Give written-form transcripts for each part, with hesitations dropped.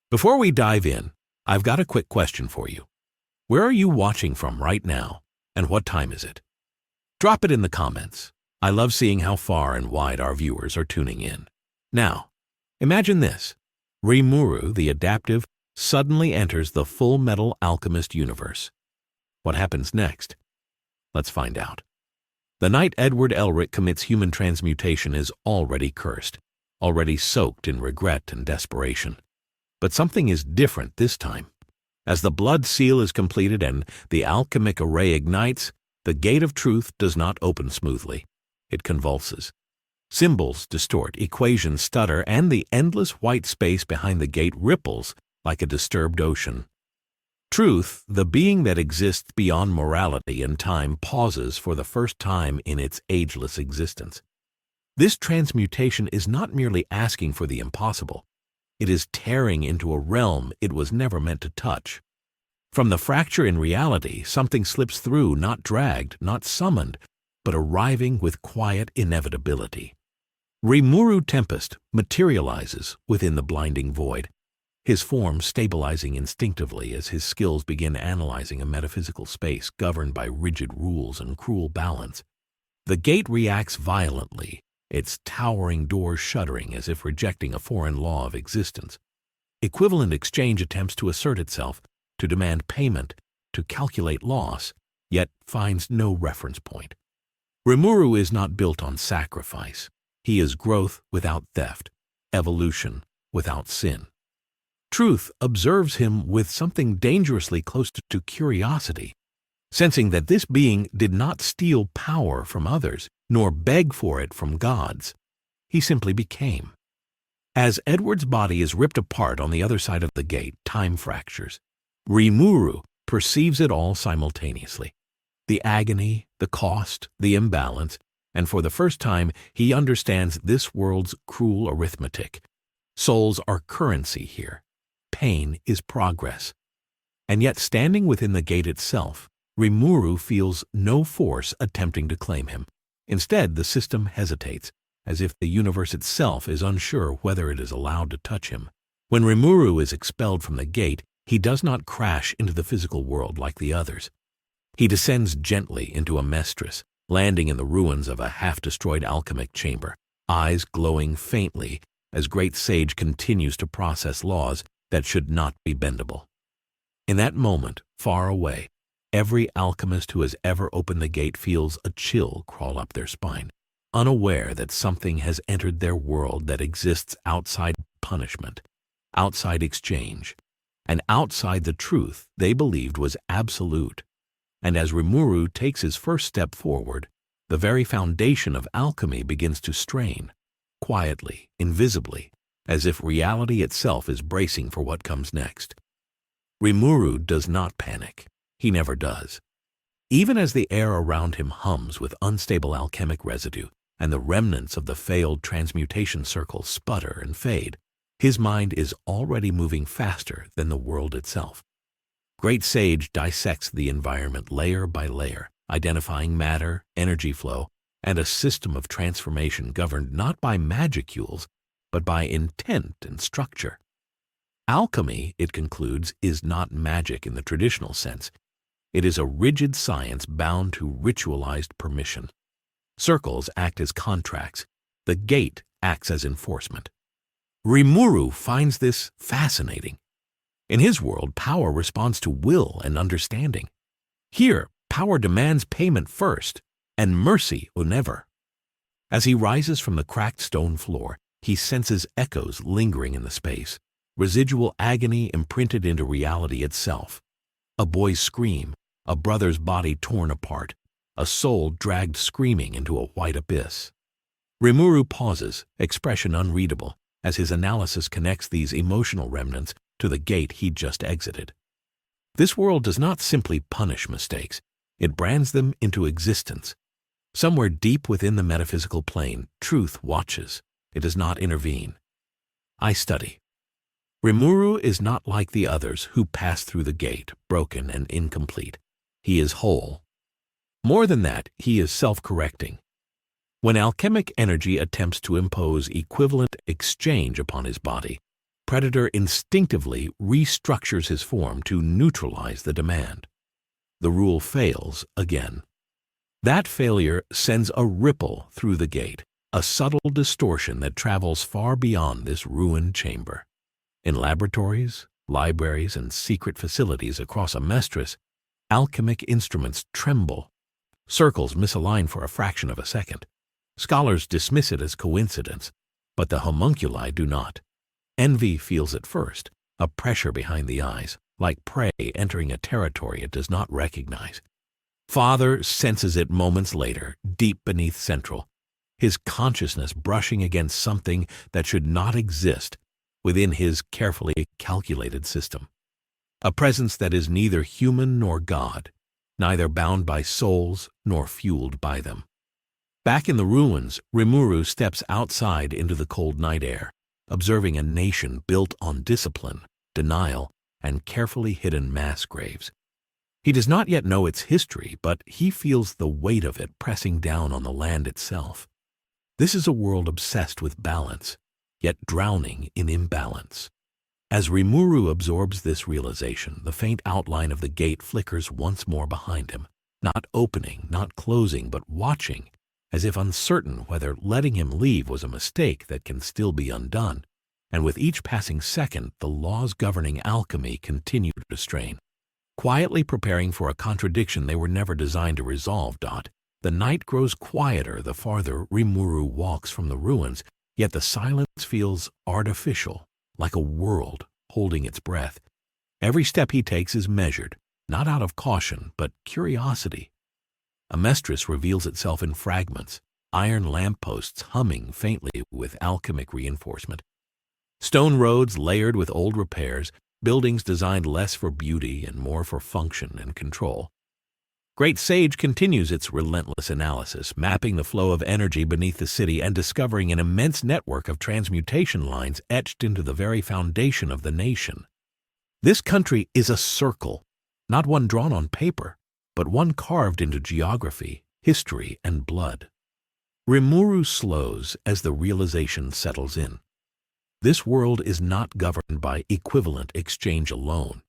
Before we dive in, I've got a quick question for you. Where are you watching from right now, and what time is it? Drop it in the comments. I love seeing how far and wide our viewers are tuning in. Now, imagine this. Rimuru, the adaptive, suddenly enters the Fullmetal Alchemist universe. What happens next? Let's find out. The night Edward Elric commits human transmutation is already cursed, already soaked in regret and desperation. But something is different this time. As the blood seal is completed and the alchemic array ignites, the gate of truth does not open smoothly. It convulses. Symbols distort, equations stutter, and the endless white space behind the gate ripples like a disturbed ocean. Truth, the being that exists beyond morality and time, pauses for the first time in its ageless existence. This transmutation is not merely asking for the impossible. It is tearing into a realm it was never meant to touch. From the fracture in reality, something slips through, not dragged, not summoned, but arriving with quiet inevitability. Rimuru Tempest materializes within the blinding void, his form stabilizing instinctively as his skills begin analyzing a metaphysical space governed by rigid rules and cruel balance. The gate reacts violently, its towering doors shuddering as if rejecting a foreign law of existence. Equivalent exchange attempts to assert itself, to demand payment, to calculate loss, yet finds no reference point. Rimuru is not built on sacrifice. He is growth without theft, evolution without sin. Truth observes him with something dangerously close to curiosity, sensing that this being did not steal power from others, nor beg for it from gods. He simply became. As Edward's body is ripped apart on the other side of the gate, time fractures. Rimuru perceives it all simultaneously. The agony, the cost, the imbalance, and for the first time he understands this world's cruel arithmetic. Souls are currency here. Pain is progress. And yet standing within the gate itself, Rimuru feels no force attempting to claim him. Instead, the system hesitates, as if the universe itself is unsure whether it is allowed to touch him. When Rimuru is expelled from the gate, he does not crash into the physical world like the others. He descends gently into Amestris, landing in the ruins of a half-destroyed alchemic chamber, eyes glowing faintly as great sage continues to process laws that should not be bendable. In that moment, far away, every alchemist who has ever opened the gate feels a chill crawl up their spine, unaware that something has entered their world that exists outside punishment, outside exchange, and outside the truth they believed was absolute. And as Rimuru takes his first step forward, the very foundation of alchemy begins to strain, quietly, invisibly, as if reality itself is bracing for what comes next. Rimuru does not panic. He never does. Even as the air around him hums with unstable alchemic residue and the remnants of the failed transmutation circle sputter and fade, his mind is already moving faster than the world itself. Great Sage dissects the environment layer by layer, identifying matter, energy flow, and a system of transformation governed not by magicules, but by intent and structure. Alchemy, it concludes, is not magic in the traditional sense. It is a rigid science bound to ritualized permission. Circles act as contracts. The gate acts as enforcement. Rimuru finds this fascinating. In his world, power responds to will and understanding. Here, power demands payment first, and mercy never. As he rises from the cracked stone floor, he senses echoes lingering in the space, residual agony imprinted into reality itself. A boy's scream, a brother's body torn apart, a soul dragged screaming into a white abyss. Rimuru pauses, expression unreadable, as his analysis connects these emotional remnants to the gate he'd just exited. This world does not simply punish mistakes, it brands them into existence. Somewhere deep within the metaphysical plane, truth watches. It does not intervene. I study. Rimuru is not like the others who pass through the gate, broken and incomplete. He is whole. More than that, he is self-correcting. When alchemic energy attempts to impose equivalent exchange upon his body, Predator instinctively restructures his form to neutralize the demand. The rule fails again. That failure sends a ripple through the gate, a subtle distortion that travels far beyond this ruined chamber. In laboratories, libraries, and secret facilities across Amestris, alchemic instruments tremble. Circles misalign for a fraction of a second. Scholars dismiss it as coincidence, but the homunculi do not. Envy feels it first, a pressure behind the eyes, like prey entering a territory it does not recognize. Father senses it moments later, deep beneath Central, his consciousness brushing against something that should not exist within his carefully calculated system. A presence that is neither human nor God, neither bound by souls nor fueled by them. Back in the ruins, Rimuru steps outside into the cold night air, observing a nation built on discipline, denial, and carefully hidden mass graves. He does not yet know its history, but he feels the weight of it pressing down on the land itself. This is a world obsessed with balance, yet drowning in imbalance. As Rimuru absorbs this realization, the faint outline of the gate flickers once more behind him, not opening, not closing, but watching, as if uncertain whether letting him leave was a mistake that can still be undone. And with each passing second, the laws governing alchemy continue to strain, quietly preparing for a contradiction they were never designed to resolve. The night grows quieter the farther Rimuru walks from the ruins, yet the silence feels artificial, like a world holding its breath. Every step he takes is measured, not out of caution, but curiosity. Amestris reveals itself in fragments, iron lampposts humming faintly with alchemic reinforcement. Stone roads layered with old repairs, buildings designed less for beauty and more for function and control. Great Sage continues its relentless analysis, mapping the flow of energy beneath the city and discovering an immense network of transmutation lines etched into the very foundation of the nation. This country is a circle, not one drawn on paper, but one carved into geography, history, and blood. Rimuru slows as the realization settles in. This world is not governed by equivalent exchange alone.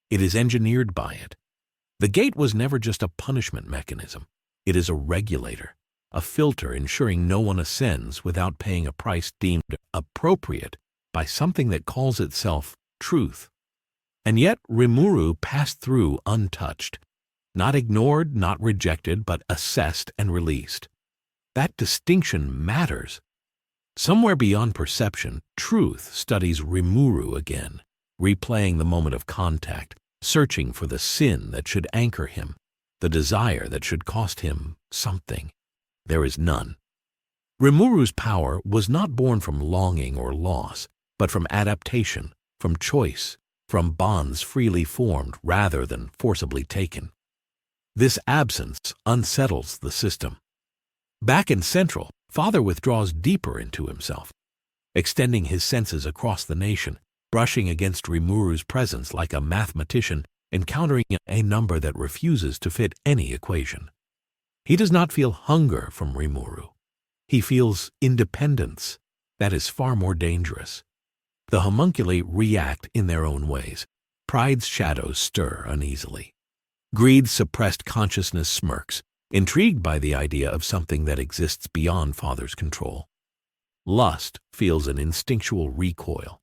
It is engineered by it. The gate was never just a punishment mechanism. It is a regulator, a filter ensuring no one ascends without paying a price deemed appropriate by something that calls itself truth. And yet Rimuru passed through untouched, not ignored, not rejected, but assessed and released. That distinction matters. Somewhere beyond perception, truth studies Rimuru again, replaying the moment of contact, searching for the sin that should anchor him, the desire that should cost him something. There is none. Rimuru's power was not born from longing or loss, but from adaptation, from choice, from bonds freely formed rather than forcibly taken. This absence unsettles the system. Back in Central, Father withdraws deeper into himself, extending his senses across the nation, brushing against Rimuru's presence like a mathematician encountering a number that refuses to fit any equation. He does not feel hunger from Rimuru. He feels independence. That is far more dangerous. The homunculi react in their own ways. Pride's shadows stir uneasily. Greed's suppressed consciousness smirks, intrigued by the idea of something that exists beyond Father's control. Lust feels an instinctual recoil,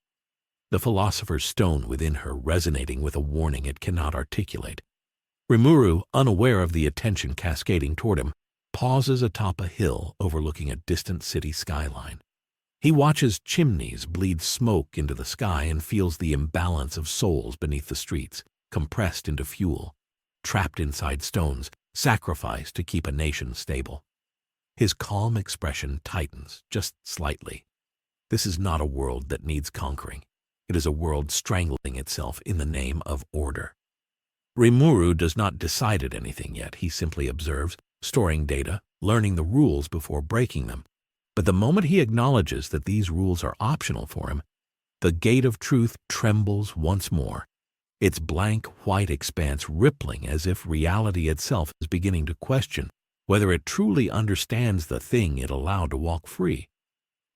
the philosopher's stone within her resonating with a warning it cannot articulate. Rimuru, unaware of the attention cascading toward him, pauses atop a hill overlooking a distant city skyline. He watches chimneys bleed smoke into the sky and feels the imbalance of souls beneath the streets, compressed into fuel, trapped inside stones, sacrificed to keep a nation stable. His calm expression tightens just slightly. This is not a world that needs conquering. It is a world strangling itself in the name of order. Rimuru does not decide at anything yet. He simply observes, storing data, learning the rules before breaking them. But the moment he acknowledges that these rules are optional for him, the gate of truth trembles once more, its blank white expanse rippling as if reality itself is beginning to question whether it truly understands the thing it allowed to walk free.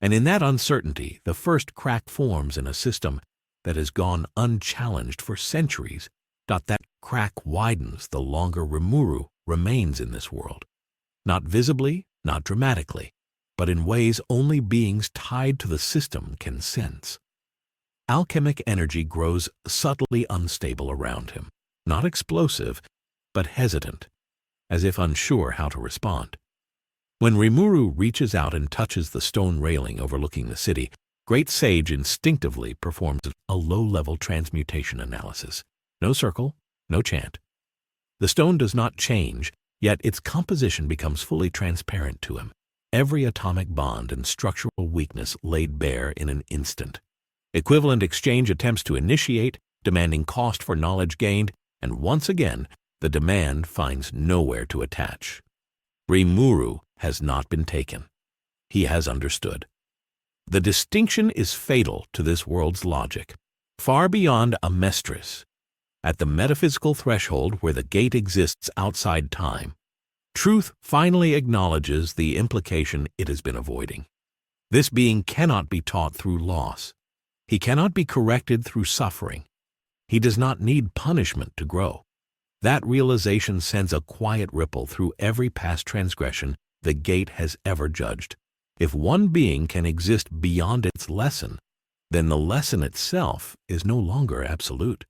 And in that uncertainty, the first crack forms in a system that has gone unchallenged for centuries. That crack widens the longer Rimuru remains in this world. Not visibly, not dramatically, but in ways only beings tied to the system can sense. Alchemic energy grows subtly unstable around him, not explosive, but hesitant, as if unsure how to respond. When Rimuru reaches out and touches the stone railing overlooking the city, Great Sage instinctively performs a low-level transmutation analysis. No circle, no chant. The stone does not change, yet its composition becomes fully transparent to him. Every atomic bond and structural weakness laid bare in an instant. Equivalent exchange attempts to initiate, demanding cost for knowledge gained, and once again, the demand finds nowhere to attach. Rimuru has not been taken. He has understood. The distinction is fatal to this world's logic. Far beyond Amestris, at the metaphysical threshold where the gate exists outside time, truth finally acknowledges the implication it has been avoiding. This being cannot be taught through loss. He cannot be corrected through suffering. He does not need punishment to grow. That realization sends a quiet ripple through every past transgression the gate has ever judged. If one being can exist beyond its lesson, then the lesson itself is no longer absolute.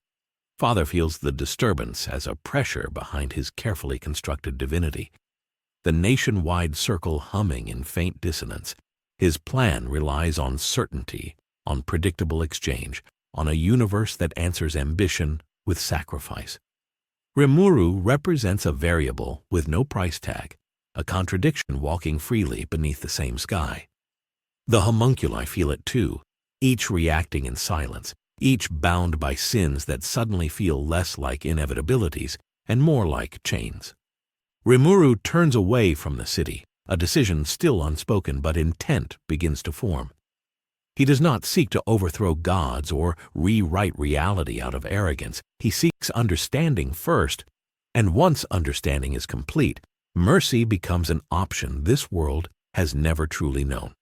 Father feels the disturbance as a pressure behind his carefully constructed divinity. The nationwide circle humming in faint dissonance. His plan relies on certainty, on predictable exchange, on a universe that answers ambition with sacrifice. Rimuru represents a variable with no price tag, a contradiction walking freely beneath the same sky. The homunculi feel it too, each reacting in silence, each bound by sins that suddenly feel less like inevitabilities and more like chains. Rimuru turns away from the city, a decision still unspoken, but intent begins to form. He does not seek to overthrow gods or rewrite reality out of arrogance. He seeks understanding first, and once understanding is complete, mercy becomes an option this world has never truly known.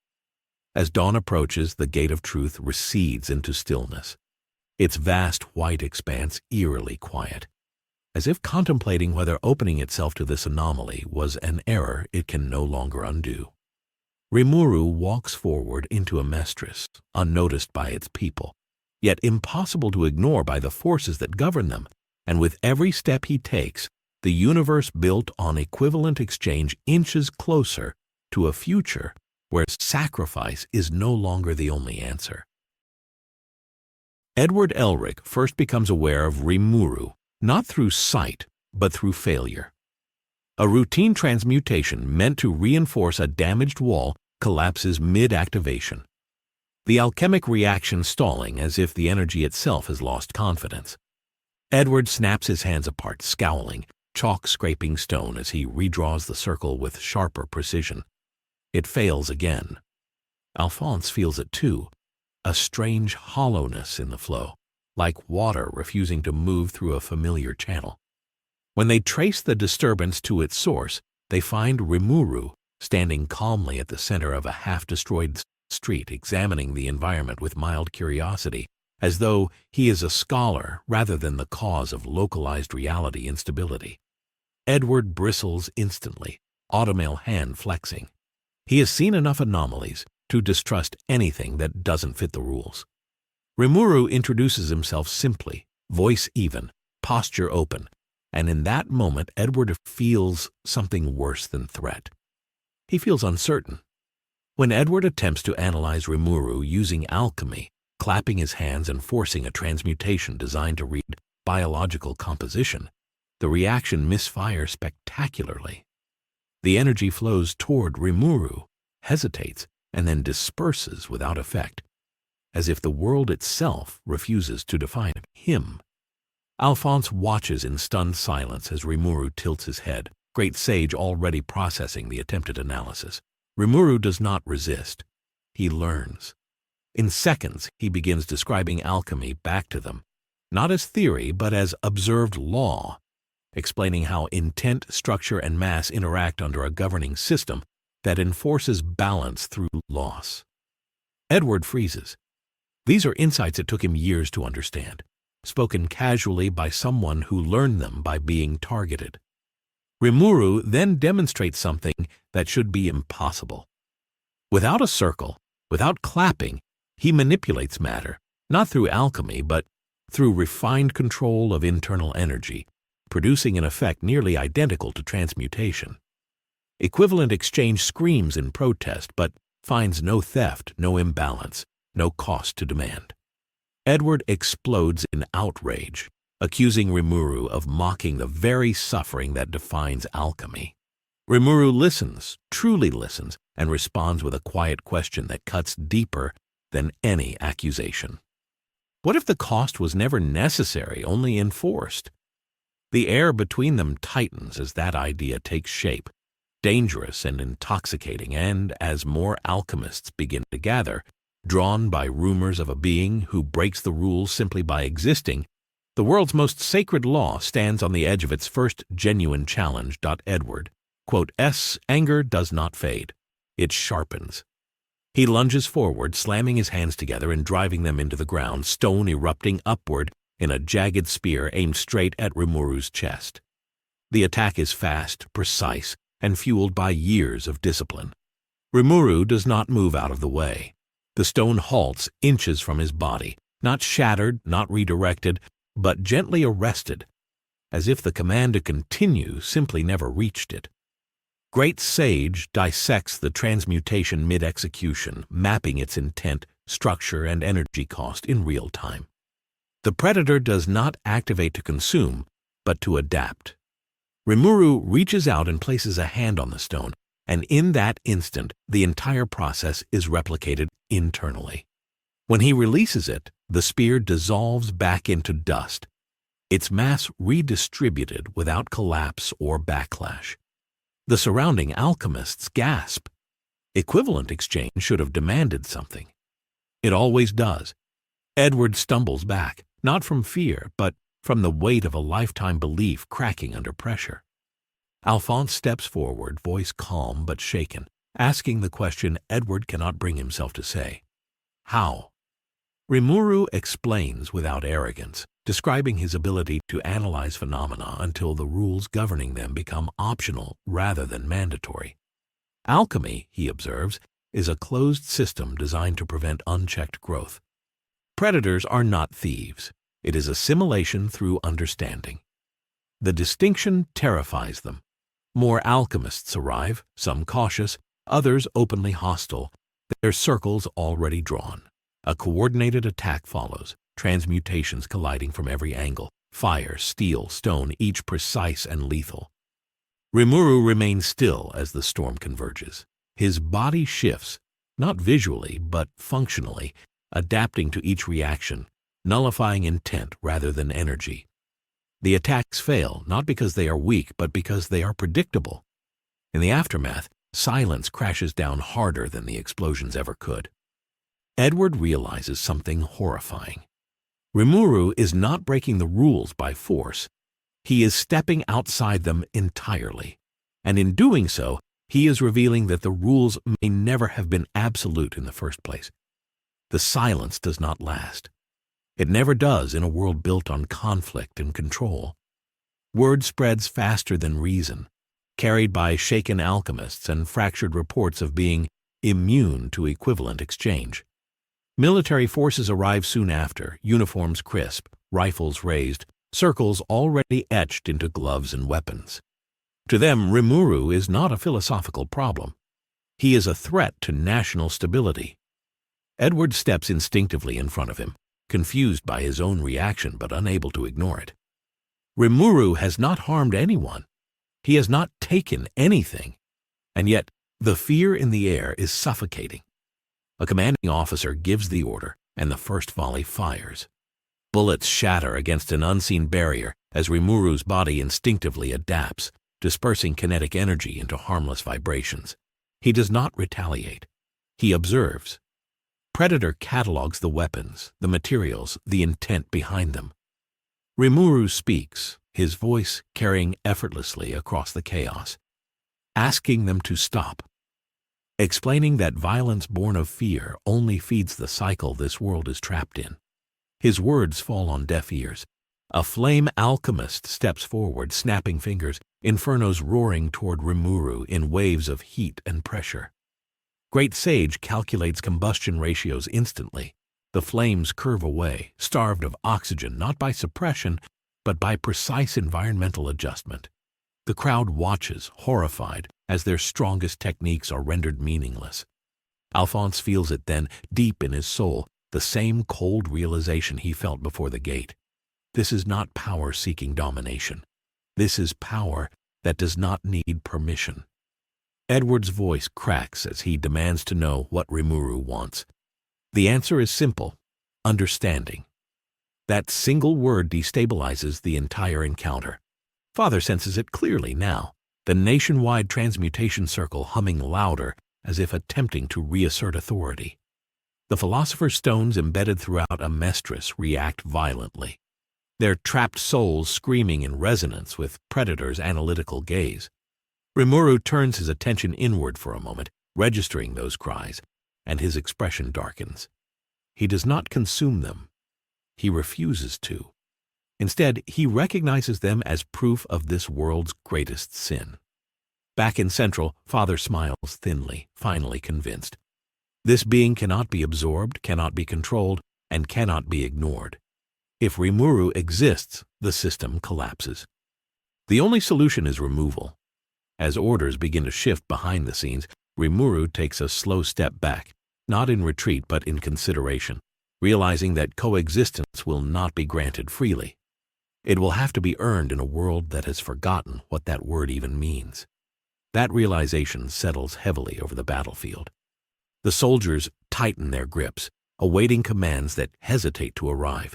As dawn approaches, the gate of truth recedes into stillness, its vast white expanse eerily quiet, as if contemplating whether opening itself to this anomaly was an error it can no longer undo. Rimuru walks forward into Amestris, unnoticed by its people, yet impossible to ignore by the forces that govern them, and with every step he takes, the universe built on equivalent exchange inches closer to a future where sacrifice is no longer the only answer. Edward Elric first becomes aware of Rimuru, not through sight, but through failure. A routine transmutation meant to reinforce a damaged wall collapses mid-activation. The alchemic reaction stalling as if the energy itself has lost confidence. Edward snaps his hands apart, scowling, chalk scraping stone as he redraws the circle with sharper precision. It fails again. Alphonse feels it too, a strange hollowness in the flow, like water refusing to move through a familiar channel. When they trace the disturbance to its source, they find Rimuru standing calmly at the center of a half-destroyed street, examining the environment with mild curiosity, as though he is a scholar rather than the cause of localized reality instability. Edward bristles instantly, automail hand flexing. He has seen enough anomalies to distrust anything that doesn't fit the rules. Rimuru introduces himself simply, voice even, posture open, and in that moment Edward feels something worse than threat. He feels uncertain. When Edward attempts to analyze Rimuru using alchemy, clapping his hands and forcing a transmutation designed to read biological composition, the reaction misfires spectacularly. The energy flows toward Rimuru, hesitates, and then disperses without effect, as if the world itself refuses to define him. Alphonse watches in stunned silence as Rimuru tilts his head, Great Sage already processing the attempted analysis. Rimuru does not resist. He learns. In seconds, he begins describing alchemy back to them, not as theory, but as observed law, explaining how intent, structure, and mass interact under a governing system that enforces balance through loss. Edward freezes. These are insights it took him years to understand, spoken casually by someone who learned them by being targeted. Rimuru then demonstrates something that should be impossible. Without a circle, without clapping, he manipulates matter, not through alchemy, but through refined control of internal energy, producing an effect nearly identical to transmutation. Equivalent exchange screams in protest, but finds no theft, no imbalance, no cost to demand. Edward explodes in outrage, accusing Rimuru of mocking the very suffering that defines alchemy. Rimuru listens, truly listens, and responds with a quiet question that cuts deeper than any accusation. What if the cost was never necessary, only enforced? The air between them tightens as that idea takes shape, dangerous and intoxicating, and as more alchemists begin to gather, drawn by rumors of a being who breaks the rules simply by existing, the world's most sacred law stands on the edge of its first genuine challenge. Edward, quote, anger does not fade. It sharpens. He lunges forward, slamming his hands together and driving them into the ground, stone erupting upward in a jagged spear aimed straight at Rimuru's chest. The attack is fast, precise, and fueled by years of discipline. Rimuru does not move out of the way. The stone halts inches from his body, not shattered, not redirected, but gently arrested, as if the command to continue simply never reached it. Great Sage dissects the transmutation mid-execution, mapping its intent, structure, and energy cost in real time. The predator does not activate to consume, but to adapt. Rimuru reaches out and places a hand on the stone, and in that instant, the entire process is replicated internally. When he releases it, the spear dissolves back into dust, its mass redistributed without collapse or backlash. The surrounding alchemists gasp. Equivalent exchange should have demanded something. It always does. Edward stumbles back, not from fear, but from the weight of a lifetime belief cracking under pressure. Alphonse steps forward, voice calm but shaken, asking the question Edward cannot bring himself to say. How? Rimuru explains without arrogance, describing his ability to analyze phenomena until the rules governing them become optional rather than mandatory. Alchemy, he observes, is a closed system designed to prevent unchecked growth. Predators are not thieves. It is assimilation through understanding. The distinction terrifies them. More alchemists arrive, some cautious, others openly hostile, their circles already drawn. A coordinated attack follows, transmutations colliding from every angle, fire, steel, stone, each precise and lethal. Rimuru remains still as the storm converges. His body shifts, not visually but functionally, adapting to each reaction, nullifying intent rather than energy. The attacks fail not because they are weak but because they are predictable. In the aftermath, silence crashes down harder than the explosions ever could. Edward realizes something horrifying. Rimuru is not breaking the rules by force. He is stepping outside them entirely, and in doing so, he is revealing that the rules may never have been absolute in the first place. The silence does not last. It never does in a world built on conflict and control. Word spreads faster than reason, carried by shaken alchemists and fractured reports of being immune to equivalent exchange. Military forces arrive soon after, uniforms crisp, rifles raised, circles already etched into gloves and weapons. To them, Rimuru is not a philosophical problem. He is a threat to national stability. Edward steps instinctively in front of him, confused by his own reaction but unable to ignore it. Rimuru has not harmed anyone. He has not taken anything. And yet, the fear in the air is suffocating. A commanding officer gives the order, and the first volley fires. Bullets shatter against an unseen barrier as Rimuru's body instinctively adapts, dispersing kinetic energy into harmless vibrations. He does not retaliate. He observes. Predator catalogs the weapons, the materials, the intent behind them. Rimuru speaks, his voice carrying effortlessly across the chaos, asking them to stop. explaining that violence born of fear only feeds the cycle this world is trapped in. His words fall on deaf ears. A flame alchemist steps forward, snapping fingers, infernos roaring toward Rimuru in waves of heat and pressure. Great Sage calculates combustion ratios instantly. The flames curve away, starved of oxygen not by suppression, but by precise environmental adjustment. The crowd watches, horrified, as their strongest techniques are rendered meaningless. Alphonse feels it then, deep in his soul, the same cold realization he felt before the gate. This is not power-seeking domination. This is power that does not need permission. Edward's voice cracks as he demands to know what Rimuru wants. The answer is simple: understanding. That single word destabilizes the entire encounter. Father senses it clearly now, the nationwide transmutation circle humming louder as if attempting to reassert authority. The Philosopher's stones embedded throughout Amestris react violently, their trapped souls screaming in resonance with Predator's analytical gaze. Rimuru turns his attention inward for a moment, registering those cries, and his expression darkens. He does not consume them. He refuses to. Instead, he recognizes them as proof of this world's greatest sin. Back in Central, Father smiles thinly, finally convinced. This being cannot be absorbed, cannot be controlled, and cannot be ignored. If Rimuru exists, the system collapses. The only solution is removal. As orders begin to shift behind the scenes, Rimuru takes a slow step back, not in retreat but in consideration, realizing that coexistence will not be granted freely. It will have to be earned in a world that has forgotten what that word even means. That realization settles heavily over the battlefield. The soldiers tighten their grips, awaiting commands that hesitate to arrive.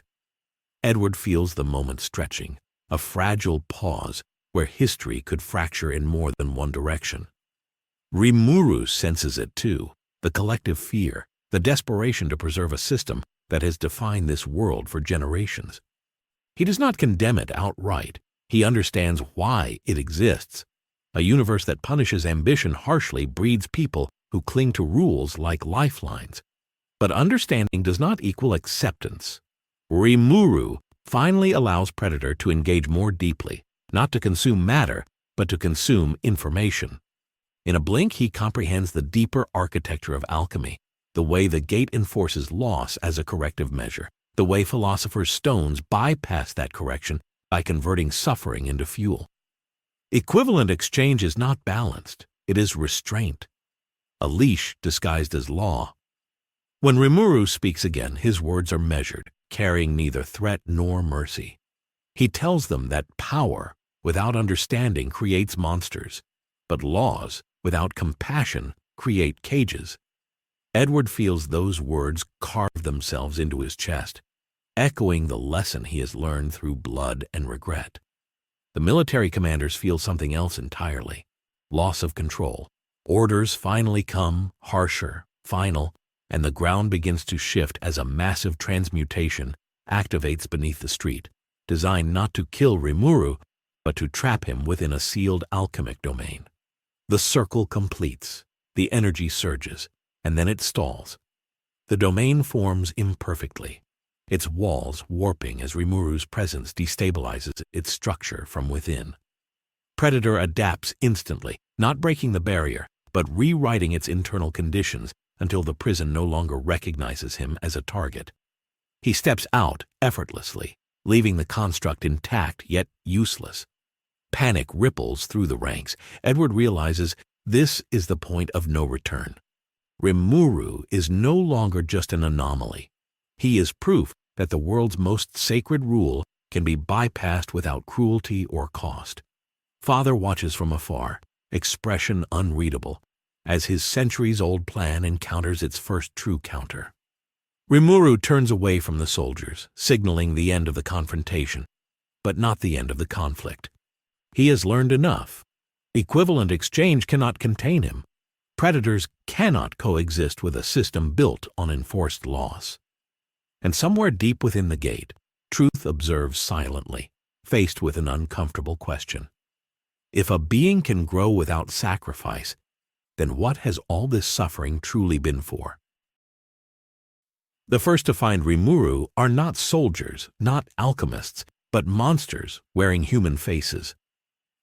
Edward feels the moment stretching, a fragile pause where history could fracture in more than one direction. Rimuru senses it too, the collective fear, the desperation to preserve a system that has defined this world for generations. He does not condemn it outright. He understands why it exists. A universe that punishes ambition harshly breeds people who cling to rules like lifelines. But understanding does not equal acceptance. Rimuru finally allows Predator to engage more deeply, not to consume matter, but to consume information. In a blink, he comprehends the deeper architecture of alchemy, the way the gate enforces loss as a corrective measure, the way Philosopher's stones bypass that correction by converting suffering into fuel. Equivalent exchange is not balanced, it is restraint, a leash disguised as law. When Rimuru speaks again, his words are measured, carrying neither threat nor mercy. He tells them that power without understanding creates monsters, but laws without compassion create cages. Edward feels those words carve themselves into his chest, echoing the lesson he has learned through blood and regret. The military commanders feel something else entirely: loss of control. Orders finally come, harsher, final, and the ground begins to shift as a massive transmutation activates beneath the street, designed not to kill Rimuru, but to trap him within a sealed alchemic domain. The circle completes, the energy surges, and then it stalls. The domain forms imperfectly, its walls warping as Rimuru's presence destabilizes its structure from within. Predator adapts instantly, not breaking the barrier, but rewriting its internal conditions until the prison no longer recognizes him as a target. He steps out effortlessly, leaving the construct intact yet useless. Panic ripples through the ranks. Edward realizes this is the point of no return. Rimuru is no longer just an anomaly. He is proof that the world's most sacred rule can be bypassed without cruelty or cost. Father watches from afar, expression unreadable, as his centuries-old plan encounters its first true counter. Rimuru turns away from the soldiers, signaling the end of the confrontation, but not the end of the conflict. He has learned enough. Equivalent exchange cannot contain him. Predators cannot coexist with a system built on enforced loss. And somewhere deep within the gate, truth observes silently, faced with an uncomfortable question. If a being can grow without sacrifice, then what has all this suffering truly been for? The first to find Rimuru are not soldiers, not alchemists, but monsters wearing human faces.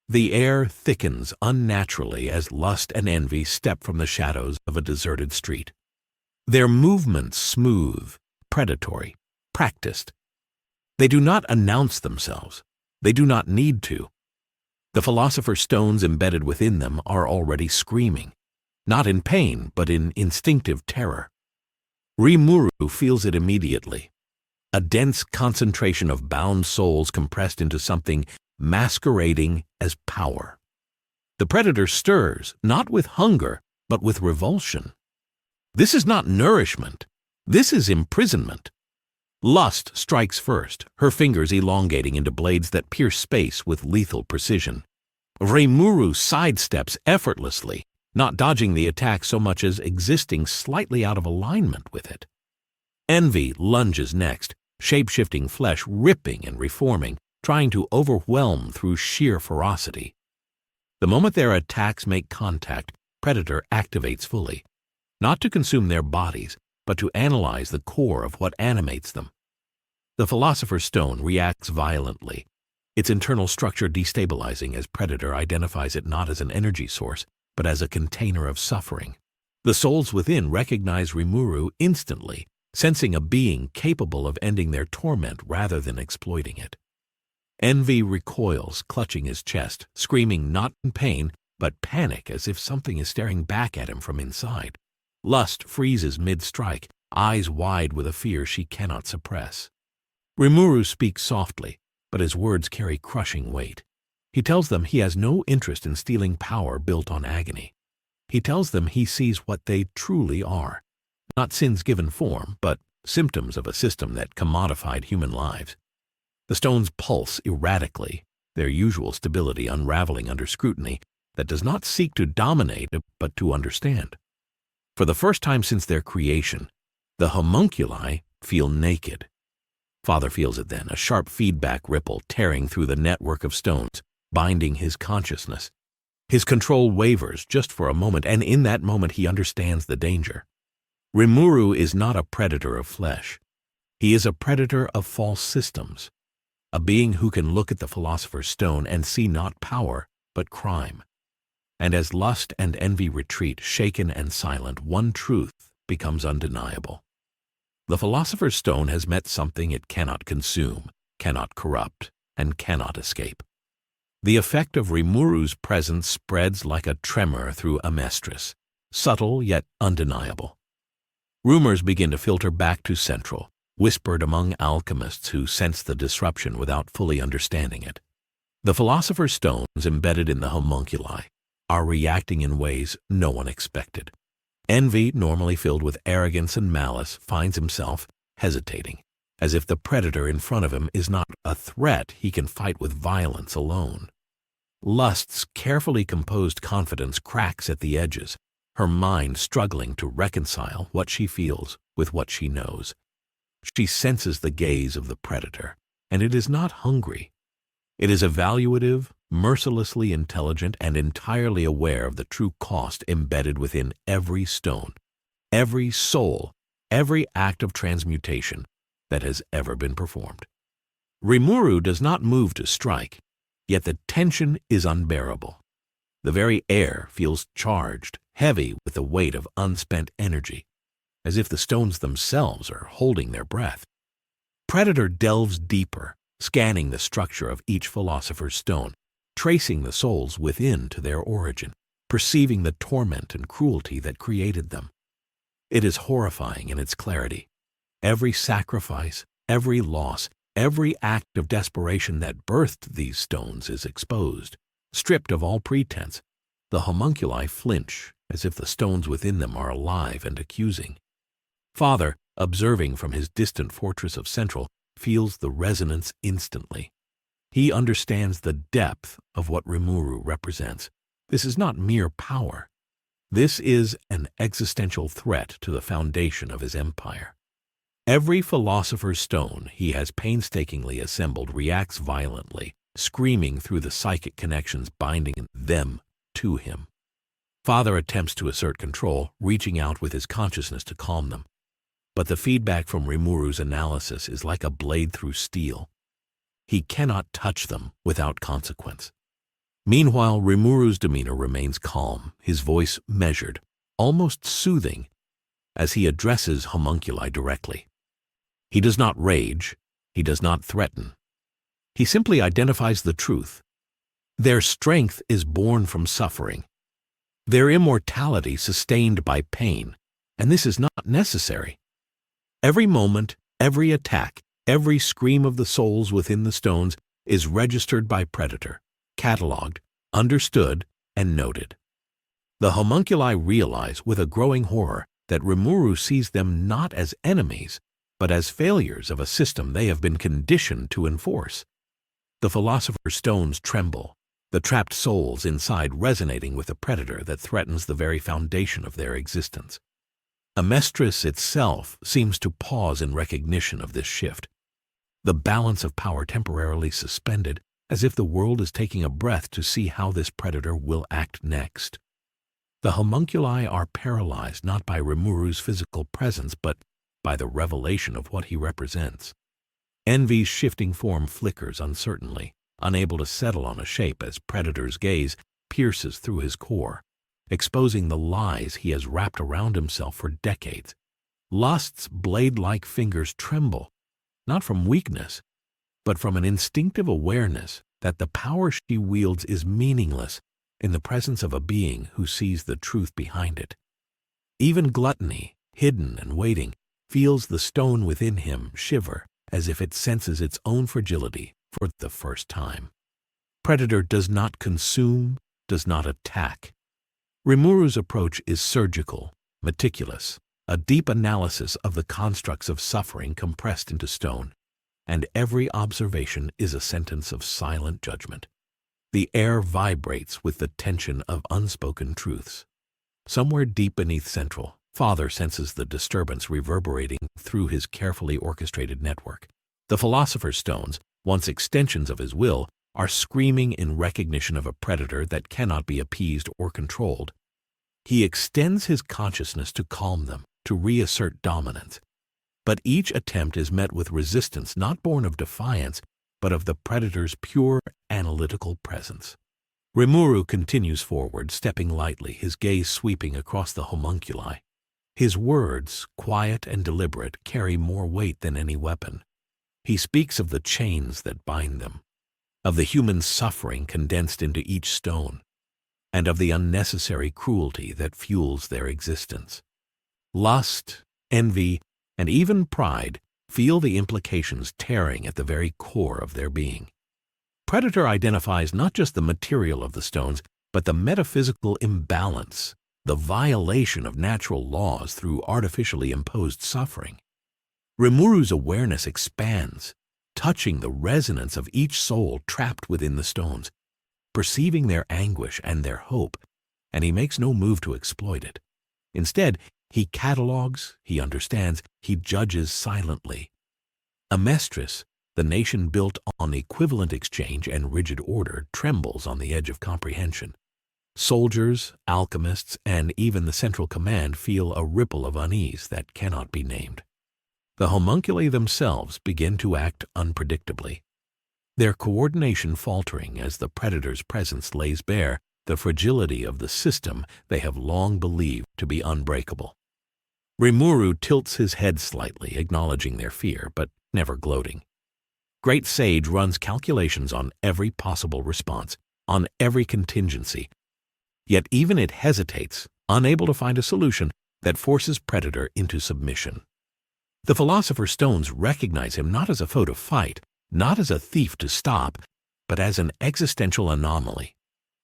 The air thickens unnaturally as lust and envy step from the shadows of a deserted street. Their movements smooth, predatory, practiced. They do not announce themselves. They do not need to. The philosopher's stones embedded within them are already screaming, not in pain, but in instinctive terror. Rimuru feels it immediately. A dense concentration of bound souls compressed into something masquerading as power. The predator stirs, not with hunger, but with revulsion. This is not nourishment. This is imprisonment. Lust strikes first, her fingers elongating into blades that pierce space with lethal precision. Rimuru sidesteps effortlessly, not dodging the attack so much as existing slightly out of alignment with it. Envy lunges next, shape-shifting flesh ripping and reforming, trying to overwhelm through sheer ferocity. The moment their attacks make contact, Predator activates fully, not to consume their bodies, but to analyze the core of what animates them. The Philosopher's Stone reacts violently, its internal structure destabilizing as Predator identifies it not as an energy source, but as a container of suffering. The souls within recognize Rimuru instantly, sensing a being capable of ending their torment rather than exploiting it. Envy recoils, clutching his chest, screaming not in pain, but panic as if something is staring back at him from inside. Lust freezes mid-strike, eyes wide with a fear she cannot suppress. Rimuru speaks softly, but his words carry crushing weight. He tells them he has no interest in stealing power built on agony. He tells them he sees what they truly are, not sins given form, but symptoms of a system that commodified human lives. The stones pulse erratically, their usual stability unraveling under scrutiny that does not seek to dominate but to understand. For the first time since their creation, the homunculi feel naked. Father feels it then, a sharp feedback ripple tearing through the network of stones, binding his consciousness. His control wavers just for a moment, and in that moment he understands the danger. Rimuru is not a predator of flesh. He is a predator of false systems, a being who can look at the Philosopher's Stone and see not power, but crime. And as lust and envy retreat, shaken and silent, one truth becomes undeniable. The Philosopher's Stone has met something it cannot consume, cannot corrupt, and cannot escape. The effect of Rimuru's presence spreads like a tremor through Amestris, subtle yet undeniable. Rumors begin to filter back to Central, whispered among alchemists who sense the disruption without fully understanding it. The Philosopher's Stones embedded in the homunculi are reacting in ways no one expected. Envy, normally filled with arrogance and malice, finds himself hesitating, as if the predator in front of him is not a threat he can fight with violence alone. Lust's carefully composed confidence cracks at the edges, her mind struggling to reconcile what she feels with what she knows. She senses the gaze of the predator, and it is not hungry. It is evaluative, mercilessly intelligent, and entirely aware of the true cost embedded within every stone, every soul, every act of transmutation that has ever been performed. Rimuru does not move to strike, yet the tension is unbearable. The very air feels charged, heavy with the weight of unspent energy, as if the stones themselves are holding their breath. Predator delves deeper, scanning the structure of each Philosopher's Stone, tracing the souls within to their origin, perceiving the torment and cruelty that created them. It is horrifying in its clarity. Every sacrifice, every loss, every act of desperation that birthed these stones is exposed. Stripped of all pretense, the homunculi flinch as if the stones within them are alive and accusing. Father, observing from his distant fortress of Central, feels the resonance instantly. He understands the depth of what Rimuru represents. This is not mere power. This is an existential threat to the foundation of his empire. Every Philosopher's Stone he has painstakingly assembled reacts violently, screaming through the psychic connections binding them to him. Father attempts to assert control, reaching out with his consciousness to calm them. But the feedback from Rimuru's analysis is like a blade through steel. He cannot touch them without consequence. Meanwhile, Rimuru's demeanor remains calm, his voice measured, almost soothing, as he addresses Homunculi directly. He does not rage, he does not threaten. He simply identifies the truth. Their strength is born from suffering, their immortality sustained by pain, and this is not necessary. Every moment, every attack, every scream of the souls within the stones is registered by Predator, catalogued, understood, and noted. The homunculi realize with a growing horror that Rimuru sees them not as enemies, but as failures of a system they have been conditioned to enforce. The Philosopher's stones tremble, the trapped souls inside resonating with a predator that threatens the very foundation of their existence. Amestris itself seems to pause in recognition of this shift, the balance of power temporarily suspended, as if the world is taking a breath to see how this predator will act next. The homunculi are paralyzed not by Rimuru's physical presence, but by the revelation of what he represents. Envy's shifting form flickers uncertainly, unable to settle on a shape as Predator's gaze pierces through his core, exposing the lies he has wrapped around himself for decades. Lust's blade-like fingers tremble, not from weakness, but from an instinctive awareness that the power she wields is meaningless in the presence of a being who sees the truth behind it. Even gluttony, hidden and waiting, feels the stone within him shiver as if it senses its own fragility for the first time. Predator does not consume, does not attack. Rimuru's approach is surgical, meticulous, a deep analysis of the constructs of suffering compressed into stone, and every observation is a sentence of silent judgment. The air vibrates with the tension of unspoken truths. Somewhere deep beneath Central, Father senses the disturbance reverberating through his carefully orchestrated network. The Philosopher's stones, once extensions of his will, are screaming in recognition of a predator that cannot be appeased or controlled. He extends his consciousness to calm them, to reassert dominance. But each attempt is met with resistance not born of defiance, but of the predator's pure analytical presence. Rimuru continues forward, stepping lightly, his gaze sweeping across the homunculi. His words, quiet and deliberate, carry more weight than any weapon. He speaks of the chains that bind them, of the human suffering condensed into each stone, and of the unnecessary cruelty that fuels their existence. Lust, envy, and even pride feel the implications tearing at the very core of their being. Predator identifies not just the material of the stones, but the metaphysical imbalance, the violation of natural laws through artificially imposed suffering. Rimuru's awareness expands, touching the resonance of each soul trapped within the stones, perceiving their anguish and their hope, and he makes no move to exploit it. Instead, he catalogues, he understands, he judges silently. Amestris, the nation built on equivalent exchange and rigid order, trembles on the edge of comprehension. Soldiers, alchemists, and even the Central Command feel a ripple of unease that cannot be named. The homunculi themselves begin to act unpredictably, their coordination faltering as the predator's presence lays bare the fragility of the system they have long believed to be unbreakable. Rimuru tilts his head slightly, acknowledging their fear, but never gloating. Great Sage runs calculations on every possible response, on every contingency, yet even it hesitates, unable to find a solution that forces Predator into submission. The Philosopher's stones recognize him not as a foe to fight, not as a thief to stop, but as an existential anomaly,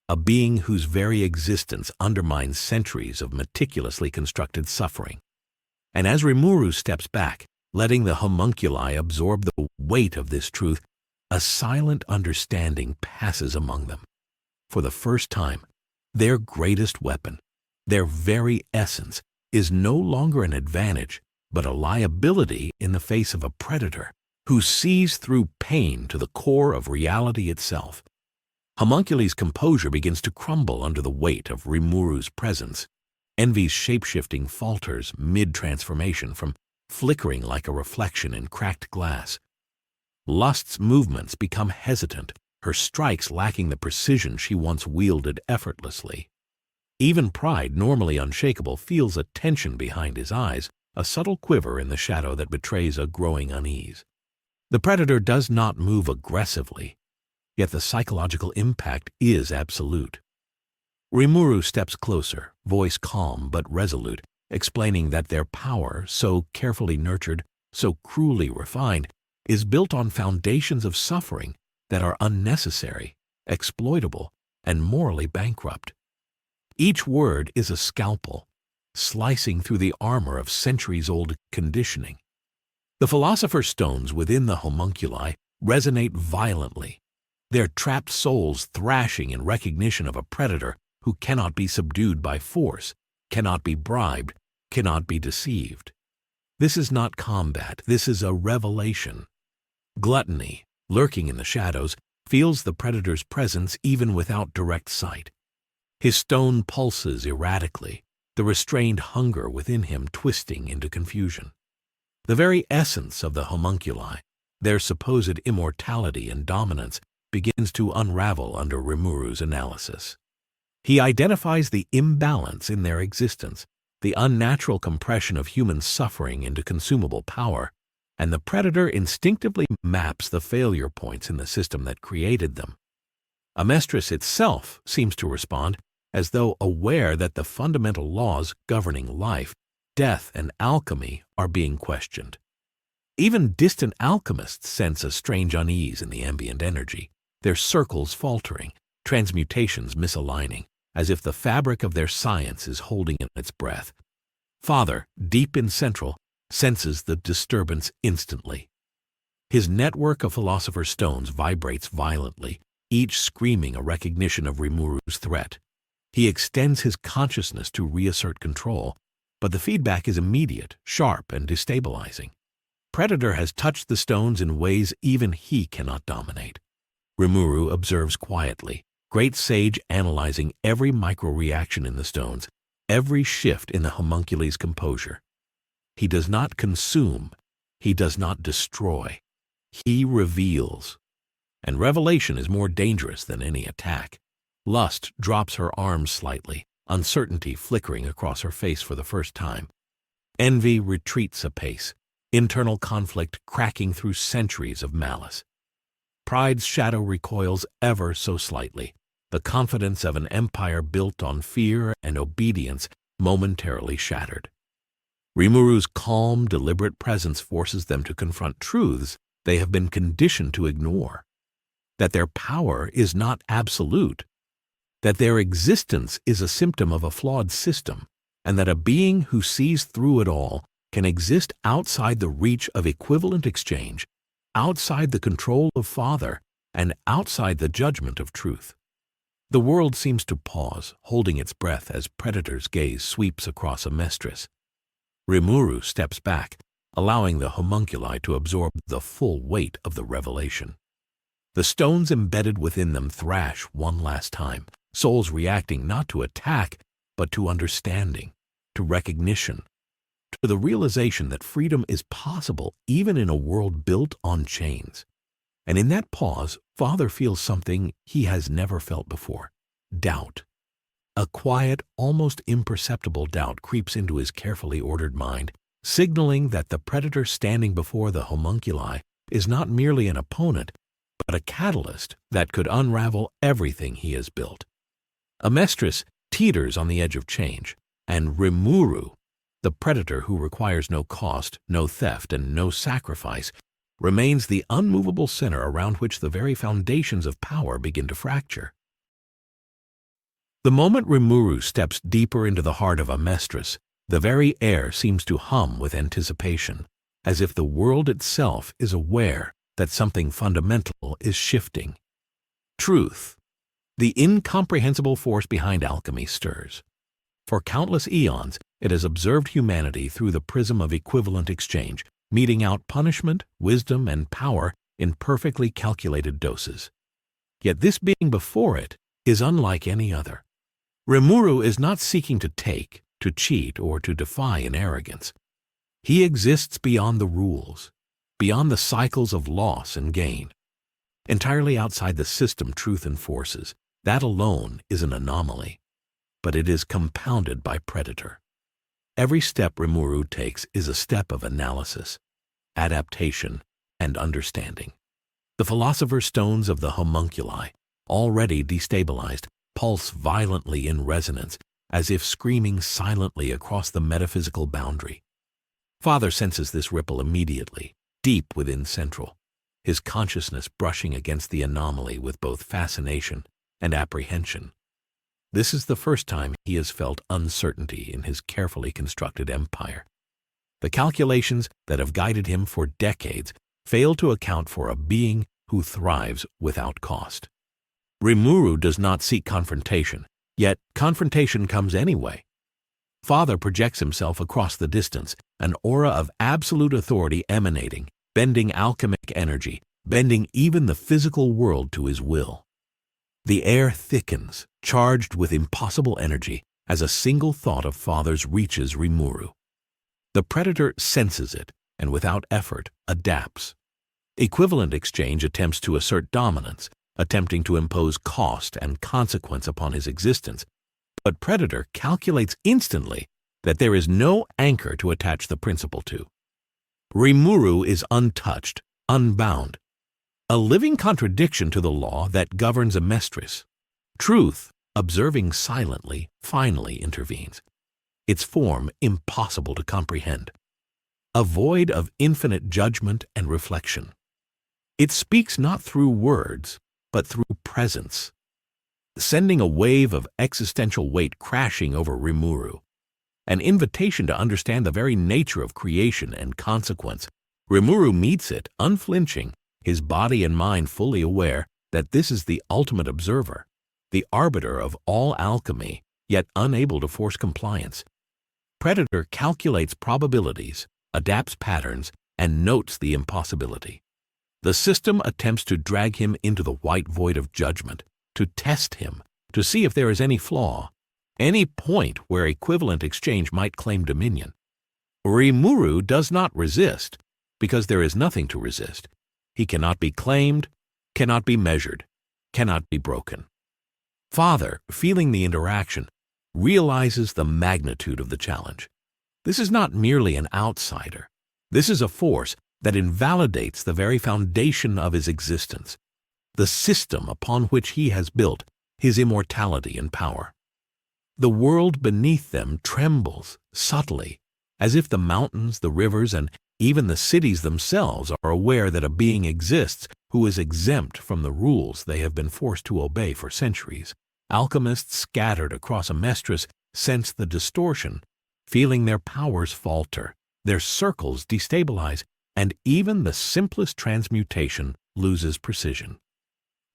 a being whose very existence undermines centuries of meticulously constructed suffering. And as Rimuru steps back, letting the homunculi absorb the weight of this truth, a silent understanding passes among them. For the first time, their greatest weapon, their very essence, is no longer an advantage, but a liability in the face of a predator who sees through pain to the core of reality itself. Homunculi's composure begins to crumble under the weight of Rimuru's presence. Envy's shape-shifting falters mid-transformation from flickering like a reflection in cracked glass. Lust's movements become hesitant, her strikes lacking the precision she once wielded effortlessly. Even pride, normally unshakable, feels a tension behind his eyes, a subtle quiver in the shadow that betrays a growing unease. The predator does not move aggressively, yet the psychological impact is absolute. Rimuru steps closer, voice calm but resolute, explaining that their power, so carefully nurtured, so cruelly refined, is built on foundations of suffering that are unnecessary, exploitable, and morally bankrupt. Each word is a scalpel, slicing through the armor of centuries-old conditioning. The Philosopher's stones within the homunculi resonate violently, their trapped souls thrashing in recognition of a predator who cannot be subdued by force, cannot be bribed, cannot be deceived. This is not combat, this is a revelation. Gluttony, lurking in the shadows, feels the predator's presence even without direct sight. His stone pulses erratically, the restrained hunger within him twisting into confusion. The very essence of the homunculi, their supposed immortality and dominance, begins to unravel under Rimuru's analysis. He identifies the imbalance in their existence, the unnatural compression of human suffering into consumable power, and the predator instinctively maps the failure points in the system that created them. Amestris itself seems to respond as though aware that the fundamental laws governing life, death, and alchemy are being questioned. Even distant alchemists sense a strange unease in the ambient energy, their circles faltering, transmutations misaligning, as if the fabric of their science is holding in its breath. Father, deep in Central, senses the disturbance instantly. His network of Philosopher's stones vibrates violently, each screaming a recognition of Rimuru's threat. He extends his consciousness to reassert control, but the feedback is immediate, sharp, and destabilizing. Predator has touched the stones in ways even he cannot dominate. Rimuru observes quietly, great sage analyzing every micro-reaction in the stones, every shift in the homunculi's composure. He does not consume, he does not destroy. He reveals. And revelation is more dangerous than any attack. Lust drops her arms slightly, uncertainty flickering across her face for the first time. Envy retreats a pace, internal conflict cracking through centuries of malice. Pride's shadow recoils ever so slightly, the confidence of an empire built on fear and obedience momentarily shattered. Rimuru's calm, deliberate presence forces them to confront truths they have been conditioned to ignore. That their power is not absolute, that their existence is a symptom of a flawed system, and that a being who sees through it all can exist outside the reach of equivalent exchange, outside the control of Father, and outside the judgment of truth. The world seems to pause, holding its breath as Predator's gaze sweeps across Amestris. Rimuru steps back, allowing the homunculi to absorb the full weight of the revelation. The stones embedded within them thrash one last time, souls reacting not to attack, but to understanding, to recognition, to the realization that freedom is possible even in a world built on chains. And in that pause, Father feels something he has never felt before: doubt. A quiet, almost imperceptible doubt creeps into his carefully ordered mind, signaling that the predator standing before the homunculi is not merely an opponent, but a catalyst that could unravel everything he has built. Amestris teeters on the edge of change, and Rimuru, the predator who requires no cost, no theft, and no sacrifice, remains the unmovable center around which the very foundations of power begin to fracture. The moment Rimuru steps deeper into the heart of Amestris, the very air seems to hum with anticipation, as if the world itself is aware that something fundamental is shifting. Truth, the incomprehensible force behind alchemy, stirs. For countless eons, it has observed humanity through the prism of equivalent exchange, meting out punishment, wisdom, and power in perfectly calculated doses. Yet this being before it is unlike any other. Rimuru is not seeking to take, to cheat, or to defy in arrogance. He exists beyond the rules, beyond the cycles of loss and gain. Entirely outside the system truth enforces, that alone is an anomaly, but it is compounded by predator. Every step Rimuru takes is a step of analysis, adaptation, and understanding. The philosopher's stones of the homunculi, already destabilized, pulse violently in resonance, as if screaming silently across the metaphysical boundary. Father senses this ripple immediately, deep within central, his consciousness brushing against the anomaly with both fascination and apprehension. This is the first time he has felt uncertainty in his carefully constructed empire. The calculations that have guided him for decades fail to account for a being who thrives without cost. Rimuru does not seek confrontation, yet confrontation comes anyway. Father projects himself across the distance, an aura of absolute authority emanating, bending alchemic energy, bending even the physical world to his will. The air thickens, charged with impossible energy, as a single thought of Father's reaches Rimuru. The predator senses it, and without effort, adapts. Equivalent exchange attempts to assert dominance, attempting to impose cost and consequence upon his existence, but predator calculates instantly that there is no anchor to attach the principle to. Rimuru is untouched, unbound, a living contradiction to the law that governs Amestris. Truth, observing silently, finally intervenes, its form impossible to comprehend, a void of infinite judgment and reflection. It speaks not through words, but through presence, sending a wave of existential weight crashing over Rimuru, an invitation to understand the very nature of creation and consequence. Rimuru meets it, unflinching, his body and mind fully aware that this is the ultimate observer, the arbiter of all alchemy, yet unable to force compliance. Predator calculates probabilities, adapts patterns, and notes the impossibility. The system attempts to drag him into the white void of judgment, to test him, to see if there is any flaw, any point where equivalent exchange might claim dominion. Rimuru does not resist, because there is nothing to resist. He cannot be claimed, cannot be measured, cannot be broken. Father, feeling the interaction, realizes the magnitude of the challenge. This is not merely an outsider. This is a force that invalidates the very foundation of his existence, the system upon which he has built his immortality and power. The world beneath them trembles subtly, as if the mountains, the rivers, and even the cities themselves are aware that a being exists who is exempt from the rules they have been forced to obey for centuries. Alchemists scattered across Amestris sense the distortion, feeling their powers falter, their circles destabilize, and even the simplest transmutation loses precision.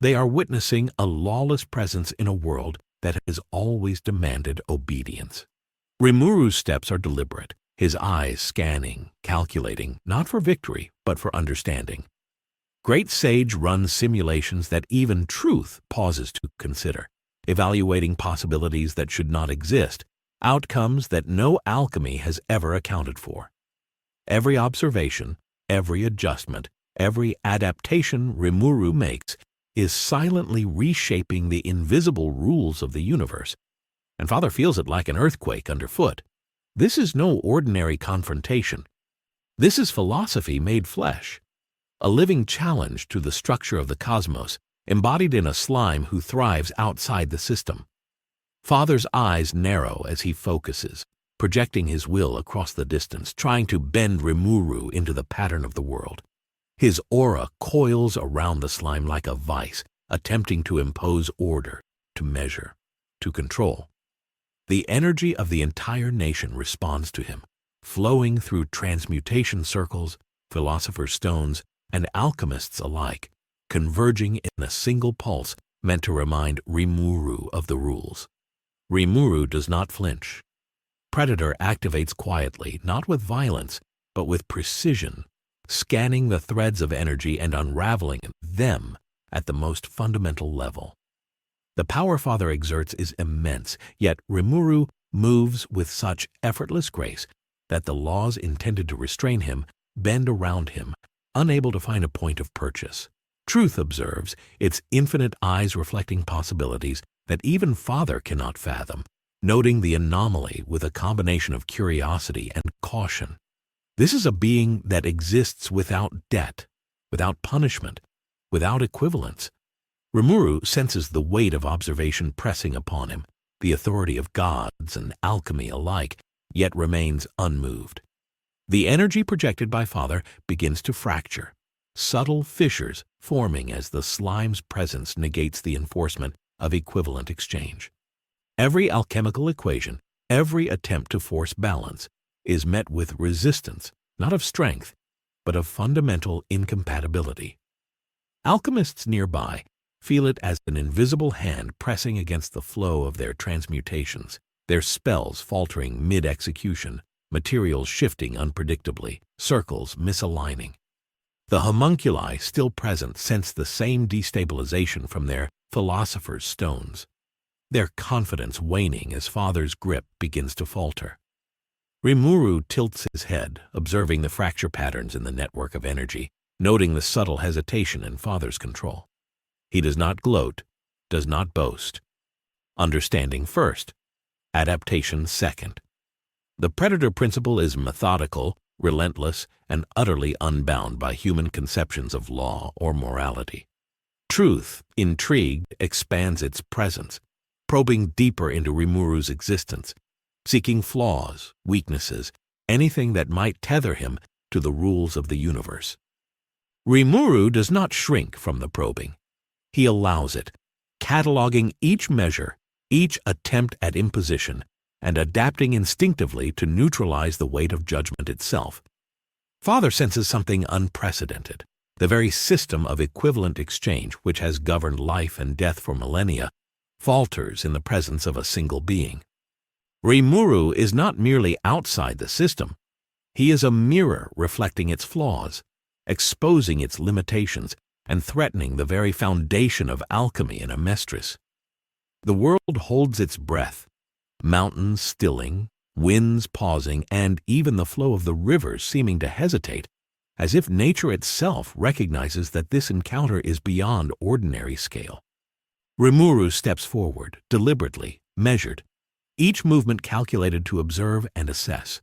They are witnessing a lawless presence in a world that has always demanded obedience. Rimuru's steps are deliberate, his eyes scanning, calculating, not for victory, but for understanding. Great sage runs simulations that even truth pauses to consider, evaluating possibilities that should not exist, outcomes that no alchemy has ever accounted for. Every observation, every adjustment, every adaptation Rimuru makes is silently reshaping the invisible rules of the universe, and Father feels it like an earthquake underfoot. This is no ordinary confrontation. This is philosophy made flesh, a living challenge to the structure of the cosmos, embodied in a slime who thrives outside the system. Father's eyes narrow as he focuses, projecting his will across the distance, trying to bend Rimuru into the pattern of the world. His aura coils around the slime like a vice, attempting to impose order, to measure, to control. The energy of the entire nation responds to him, flowing through transmutation circles, philosopher's stones, and alchemists alike, converging in a single pulse meant to remind Rimuru of the rules. Rimuru does not flinch. Predator activates quietly, not with violence, but with precision, scanning the threads of energy and unraveling them at the most fundamental level. The power Father exerts is immense, yet Rimuru moves with such effortless grace that the laws intended to restrain him bend around him, unable to find a point of purchase. Truth observes, its infinite eyes reflecting possibilities that even Father cannot fathom, noting the anomaly with a combination of curiosity and caution. This is a being that exists without debt, without punishment, without equivalence. Rimuru senses the weight of observation pressing upon him, the authority of gods and alchemy alike, yet remains unmoved. The energy projected by Father begins to fracture, subtle fissures forming as the slime's presence negates the enforcement of equivalent exchange. Every alchemical equation, every attempt to force balance, is met with resistance, not of strength, but of fundamental incompatibility. Alchemists nearby feel it as an invisible hand pressing against the flow of their transmutations, their spells faltering mid-execution, materials shifting unpredictably, circles misaligning. The homunculi still present sense the same destabilization from their Philosopher's stones, their confidence waning as Father's grip begins to falter. Rimuru tilts his head, observing the fracture patterns in the network of energy, noting the subtle hesitation in Father's control. He does not gloat, does not boast. Understanding first, adaptation second. The predator principle is methodical, relentless, and utterly unbound by human conceptions of law or morality. Truth, intrigued, expands its presence, probing deeper into Rimuru's existence, seeking flaws, weaknesses, anything that might tether him to the rules of the universe. Rimuru does not shrink from the probing. He allows it, cataloging each measure, each attempt at imposition, and adapting instinctively to neutralize the weight of judgment itself. Father senses something unprecedented. The very system of equivalent exchange which has governed life and death for millennia falters in the presence of a single being. Rimuru is not merely outside the system. He is a mirror reflecting its flaws, exposing its limitations, and threatening the very foundation of alchemy in Amestris. The world holds its breath, mountains stilling, winds pausing, and even the flow of the rivers seeming to hesitate, as if nature itself recognizes that this encounter is beyond ordinary scale. Rimuru steps forward, deliberately, measured, each movement calculated to observe and assess.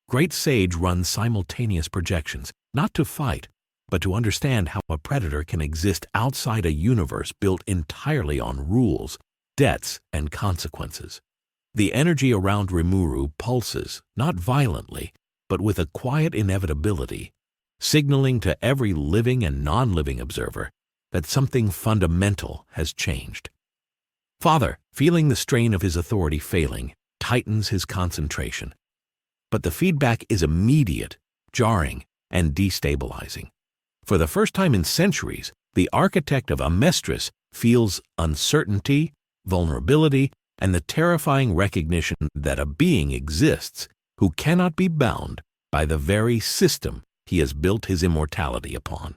Great Sage runs simultaneous projections, not to fight, but to understand how a predator can exist outside a universe built entirely on rules, debts, and consequences. The energy around Rimuru pulses, not violently, but with a quiet inevitability, signaling to every living and non-living observer that something fundamental has changed. Father, feeling the strain of his authority failing, tightens his concentration. But the feedback is immediate, jarring, and destabilizing. For the first time in centuries, the architect of Amestris feels uncertainty, vulnerability, and the terrifying recognition that a being exists who cannot be bound by the very system he has built his immortality upon.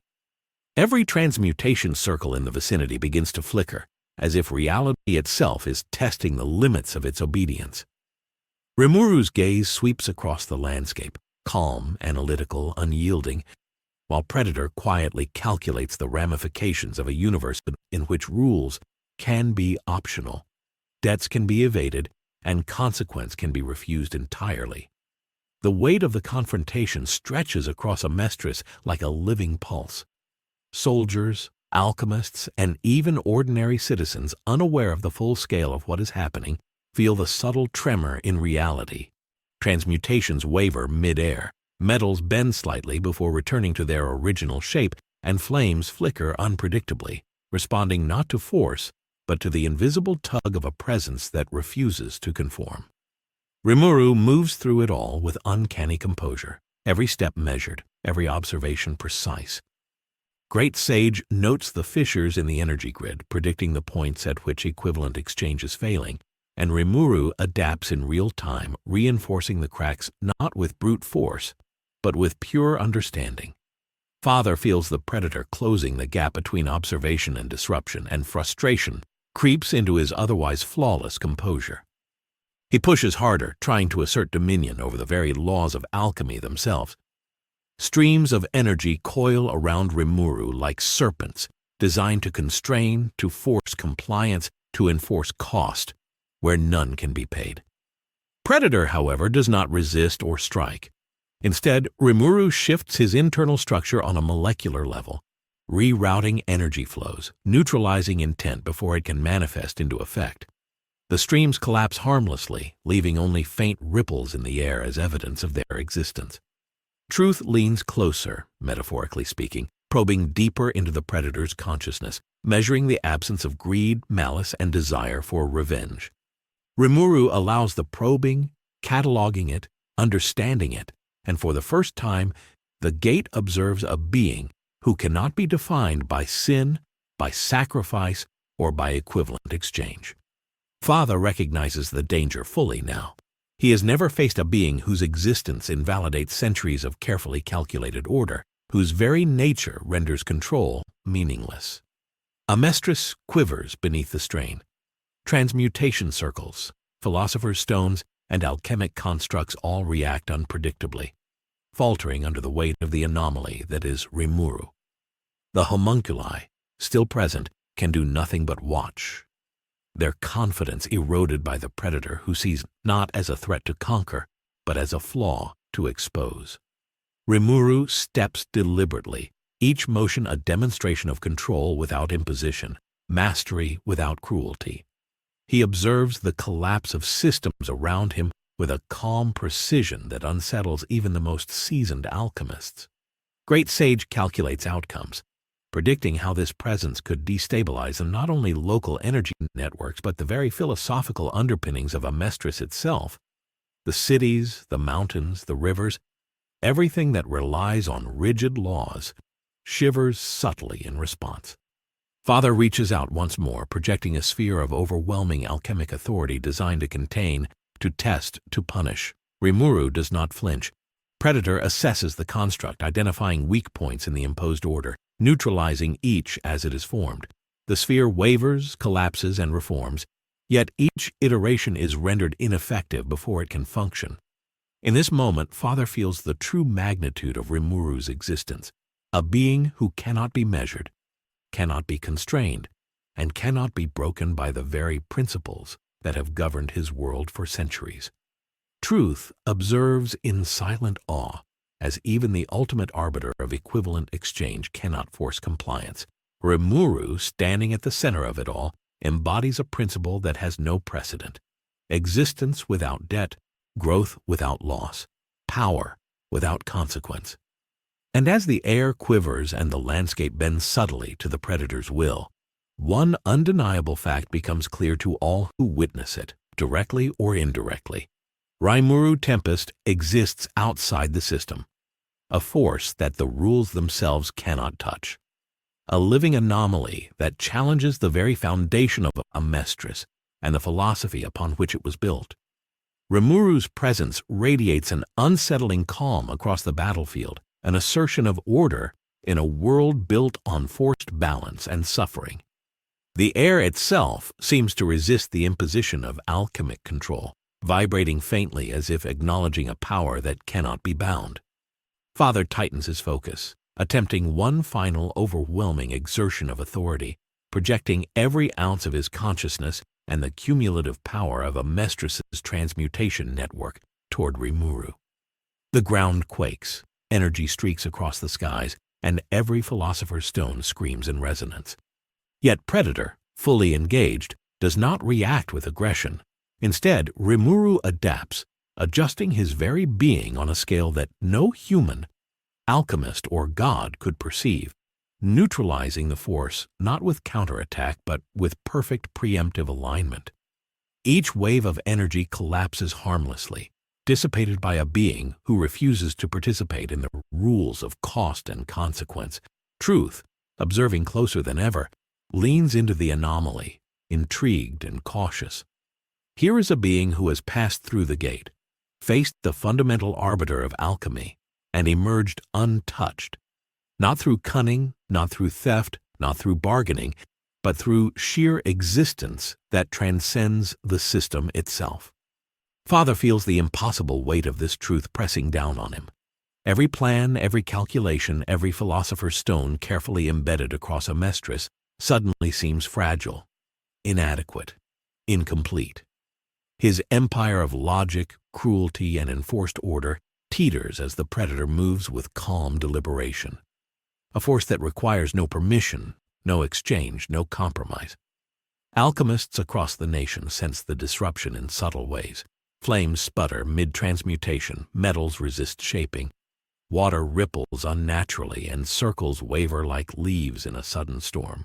Every transmutation circle in the vicinity begins to flicker, as if reality itself is testing the limits of its obedience. Rimuru's gaze sweeps across the landscape, calm, analytical, unyielding, while Predator quietly calculates the ramifications of a universe in which rules can be optional, debts can be evaded, and consequence can be refused entirely. The weight of the confrontation stretches across Amestris like a living pulse. Soldiers, alchemists, and even ordinary citizens unaware of the full scale of what is happening feel the subtle tremor in reality. Transmutations waver mid-air, metals bend slightly before returning to their original shape, and flames flicker unpredictably, responding not to force, but to the invisible tug of a presence that refuses to conform. Rimuru moves through it all with uncanny composure, every step measured, every observation precise. Great Sage notes the fissures in the energy grid, predicting the points at which equivalent exchange is failing, and Rimuru adapts in real time, reinforcing the cracks not with brute force, but with pure understanding. Father feels the predator closing the gap between observation and disruption, and frustration creeps into his otherwise flawless composure. He pushes harder, trying to assert dominion over the very laws of alchemy themselves. Streams of energy coil around Rimuru like serpents, designed to constrain, to force compliance, to enforce cost, where none can be paid. Predator, however, does not resist or strike. Instead, Rimuru shifts his internal structure on a molecular level, rerouting energy flows, neutralizing intent before it can manifest into effect. The streams collapse harmlessly, leaving only faint ripples in the air as evidence of their existence. Truth leans closer, metaphorically speaking, probing deeper into the predator's consciousness, measuring the absence of greed, malice, and desire for revenge. Rimuru allows the probing, cataloging it, understanding it, and for the first time, the gate observes a being who cannot be defined by sin, by sacrifice, or by equivalent exchange. Father recognizes the danger fully now. He has never faced a being whose existence invalidates centuries of carefully calculated order, whose very nature renders control meaningless. Amestris quivers beneath the strain. Transmutation circles, philosopher's stones, and alchemic constructs all react unpredictably, faltering under the weight of the anomaly that is Rimuru. The homunculi, still present, can do nothing but watch, their confidence eroded by the predator who sees not as a threat to conquer, but as a flaw to expose. Rimuru steps deliberately, each motion a demonstration of control without imposition, mastery without cruelty. He observes the collapse of systems around him with a calm precision that unsettles even the most seasoned alchemists. Great Sage calculates outcomes, predicting how this presence could destabilize not only local energy networks but the very philosophical underpinnings of Amestris itself. The cities, the mountains, the rivers, everything that relies on rigid laws, shivers subtly in response. Father reaches out once more, projecting a sphere of overwhelming alchemic authority designed to contain, to test, to punish. Rimuru does not flinch. Predator assesses the construct, identifying weak points in the imposed order, neutralizing each as it is formed. The sphere wavers, collapses, and reforms, yet each iteration is rendered ineffective before it can function. In this moment, Father feels the true magnitude of Rimuru's existence, a being who cannot be measured, cannot be constrained, and cannot be broken by the very principles that have governed his world for centuries. Truth observes in silent awe, as even the ultimate arbiter of equivalent exchange cannot force compliance. Rimuru, standing at the center of it all, embodies a principle that has no precedent: existence without debt, growth without loss, power without consequence. And as the air quivers and the landscape bends subtly to the predator's will, one undeniable fact becomes clear to all who witness it, directly or indirectly. Rimuru Tempest exists outside the system, a force that the rules themselves cannot touch, a living anomaly that challenges the very foundation of Amestris and the philosophy upon which it was built. Rimuru's presence radiates an unsettling calm across the battlefield, an assertion of order in a world built on forced balance and suffering. The air itself seems to resist the imposition of alchemic control, vibrating faintly as if acknowledging a power that cannot be bound. Father tightens his focus, attempting one final overwhelming exertion of authority, projecting every ounce of his consciousness and the cumulative power of Amestris' transmutation network toward Rimuru. The ground quakes, energy streaks across the skies, and every philosopher's stone screams in resonance. Yet Predator, fully engaged, does not react with aggression. Instead, Rimuru adapts, adjusting his very being on a scale that no human, alchemist, or god could perceive, neutralizing the force not with counterattack but with perfect preemptive alignment. Each wave of energy collapses harmlessly, dissipated by a being who refuses to participate in the rules of cost and consequence. Truth, observing closer than ever, leans into the anomaly, intrigued and cautious. Here is a being who has passed through the gate, faced the fundamental arbiter of alchemy, and emerged untouched. Not through cunning, not through theft, not through bargaining, but through sheer existence that transcends the system itself. Father feels the impossible weight of this truth pressing down on him. Every plan, every calculation, every philosopher's stone carefully embedded across Amestris suddenly seems fragile, inadequate, incomplete. His empire of logic, cruelty, and enforced order teeters as the predator moves with calm deliberation. A force that requires no permission, no exchange, no compromise. Alchemists across the nation sense the disruption in subtle ways. Flames sputter mid-transmutation, metals resist shaping. Water ripples unnaturally, and circles waver like leaves in a sudden storm.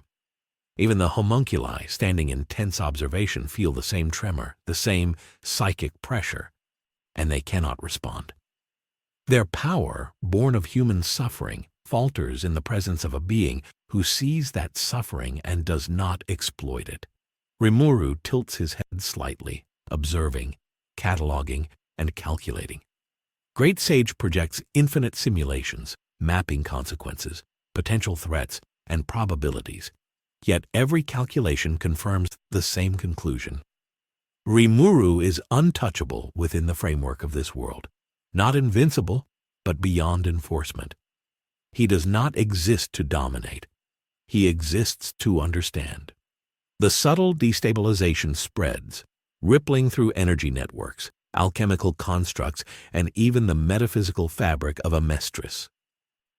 Even the homunculi, standing in tense observation, feel the same tremor, the same psychic pressure, and they cannot respond. Their power, born of human suffering, falters in the presence of a being who sees that suffering and does not exploit it. Rimuru tilts his head slightly, observing, cataloging, and calculating. Great Sage projects infinite simulations, mapping consequences, potential threats, and probabilities. Yet every calculation confirms the same conclusion. Rimuru is untouchable within the framework of this world, not invincible, but beyond enforcement. He does not exist to dominate. He exists to understand. The subtle destabilization spreads, rippling through energy networks, alchemical constructs, and even the metaphysical fabric of Amestris.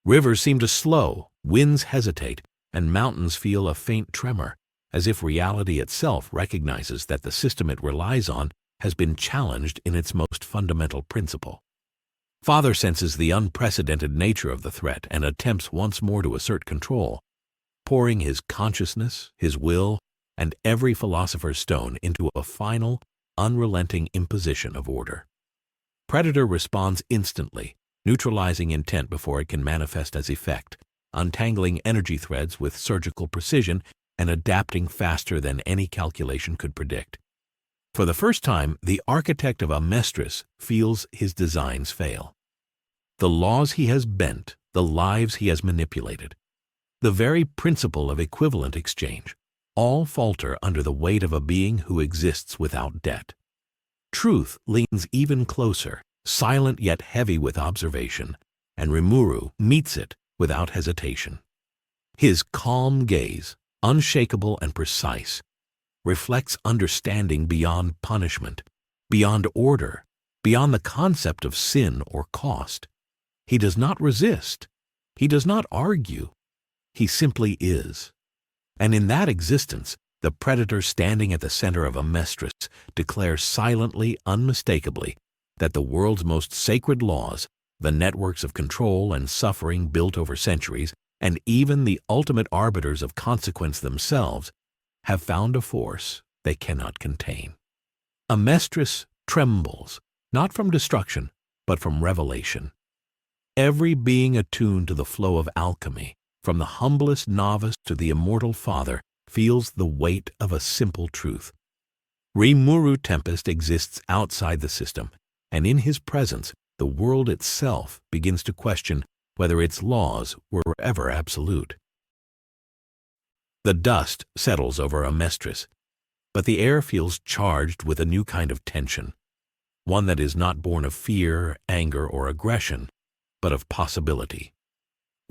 Rivers seem to slow, winds hesitate, and mountains feel a faint tremor, as if reality itself recognizes that the system it relies on has been challenged in its most fundamental principle. Father senses the unprecedented nature of the threat and attempts once more to assert control, pouring his consciousness, his will, and every philosopher's stone into a final, unrelenting imposition of order. Predator responds instantly, neutralizing intent before it can manifest as effect, untangling energy threads with surgical precision and adapting faster than any calculation could predict. For the first time, the architect of Amestris feels his designs fail. The laws he has bent, the lives he has manipulated, the very principle of equivalent exchange, all falter under the weight of a being who exists without debt. Truth leans even closer, silent yet heavy with observation, and Rimuru meets it without hesitation. His calm gaze, unshakable and precise, reflects understanding beyond punishment, beyond order, beyond the concept of sin or cost. He does not resist. He does not argue. He simply is. And in that existence, the predator standing at the center of Amestris declares silently, unmistakably, that the world's most sacred laws, the networks of control and suffering built over centuries, and even the ultimate arbiters of consequence themselves, have found a force they cannot contain. Amestris trembles, not from destruction, but from revelation. Every being attuned to the flow of alchemy, from the humblest novice to the immortal father, feels the weight of a simple truth. Rimuru Tempest exists outside the system, and in his presence, the world itself begins to question whether its laws were ever absolute. The dust settles over Amestris, but the air feels charged with a new kind of tension, one that is not born of fear, anger, or aggression, but of possibility.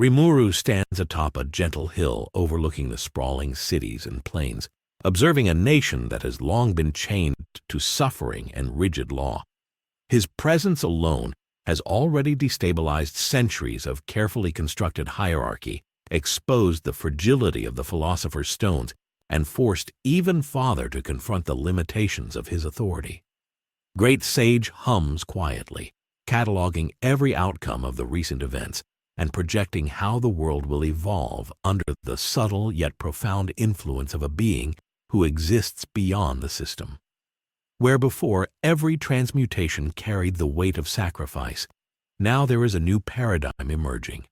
Rimuru stands atop a gentle hill overlooking the sprawling cities and plains, observing a nation that has long been chained to suffering and rigid law. His presence alone has already destabilized centuries of carefully constructed hierarchy, exposed the fragility of the philosopher's stones, and forced even Father to confront the limitations of his authority. Great Sage hums quietly, cataloging every outcome of the recent events and projecting how the world will evolve under the subtle yet profound influence of a being who exists beyond the system. Where before every transmutation carried the weight of sacrifice, now there is a new paradigm emerging.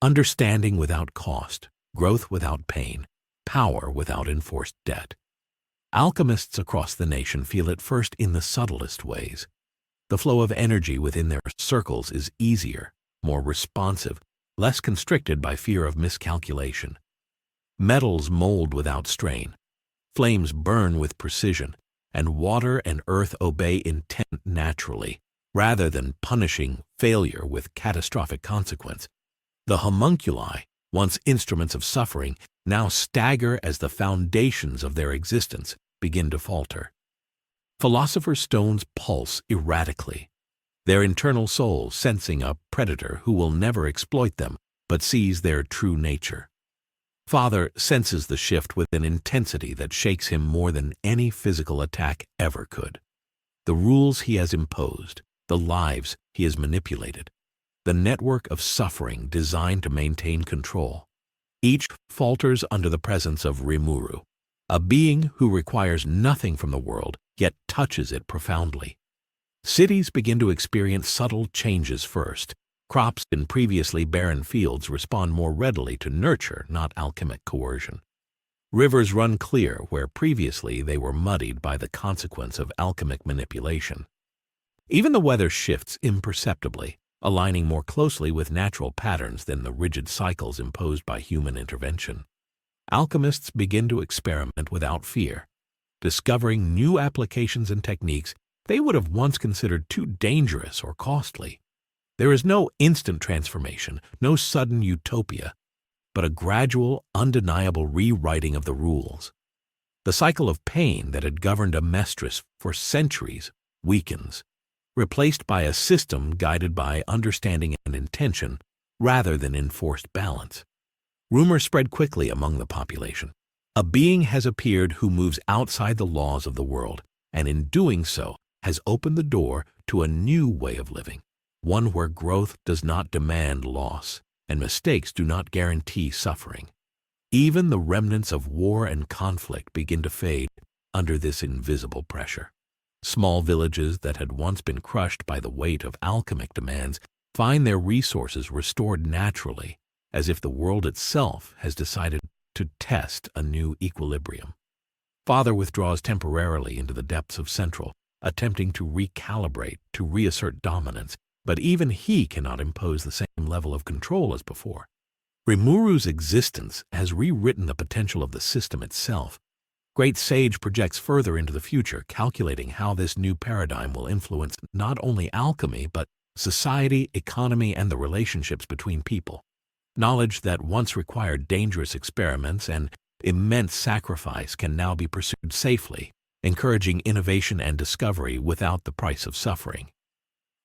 Understanding without cost, growth without pain, power without enforced debt. Alchemists across the nation feel it first in the subtlest ways. The flow of energy within their circles is easier, more responsive, less constricted by fear of miscalculation. Metals mold without strain, flames burn with precision, and water and earth obey intent naturally, rather than punishing failure with catastrophic consequence. The homunculi, once instruments of suffering, now stagger as the foundations of their existence begin to falter. Philosopher stones pulse erratically, their internal souls sensing a predator who will never exploit them but sees their true nature. Father senses the shift with an intensity that shakes him more than any physical attack ever could. The rules he has imposed, the lives he has manipulated, the network of suffering designed to maintain control, each falters under the presence of Rimuru, a being who requires nothing from the world yet touches it profoundly. Cities begin to experience subtle changes first. Crops in previously barren fields respond more readily to nurture, not alchemic coercion. Rivers run clear where previously they were muddied by the consequence of alchemic manipulation. Even the weather shifts imperceptibly, aligning more closely with natural patterns than the rigid cycles imposed by human intervention. Alchemists begin to experiment without fear, discovering new applications and techniques they would have once considered too dangerous or costly. There is no instant transformation, no sudden utopia, but a gradual, undeniable rewriting of the rules. The cycle of pain that had governed Amestris for centuries weakens, replaced by a system guided by understanding and intention rather than enforced balance. Rumors spread quickly among the population. A being has appeared who moves outside the laws of the world, and in doing so has opened the door to a new way of living. One where growth does not demand loss, and mistakes do not guarantee suffering. Even the remnants of war and conflict begin to fade under this invisible pressure. Small villages that had once been crushed by the weight of alchemic demands find their resources restored naturally, as if the world itself has decided to test a new equilibrium. Father withdraws temporarily into the depths of Central, attempting to recalibrate, to reassert dominance, but even he cannot impose the same level of control as before. Rimuru's existence has rewritten the potential of the system itself. Great Sage projects further into the future, calculating how this new paradigm will influence not only alchemy, but society, economy, and the relationships between people. Knowledge that once required dangerous experiments and immense sacrifice can now be pursued safely, encouraging innovation and discovery without the price of suffering.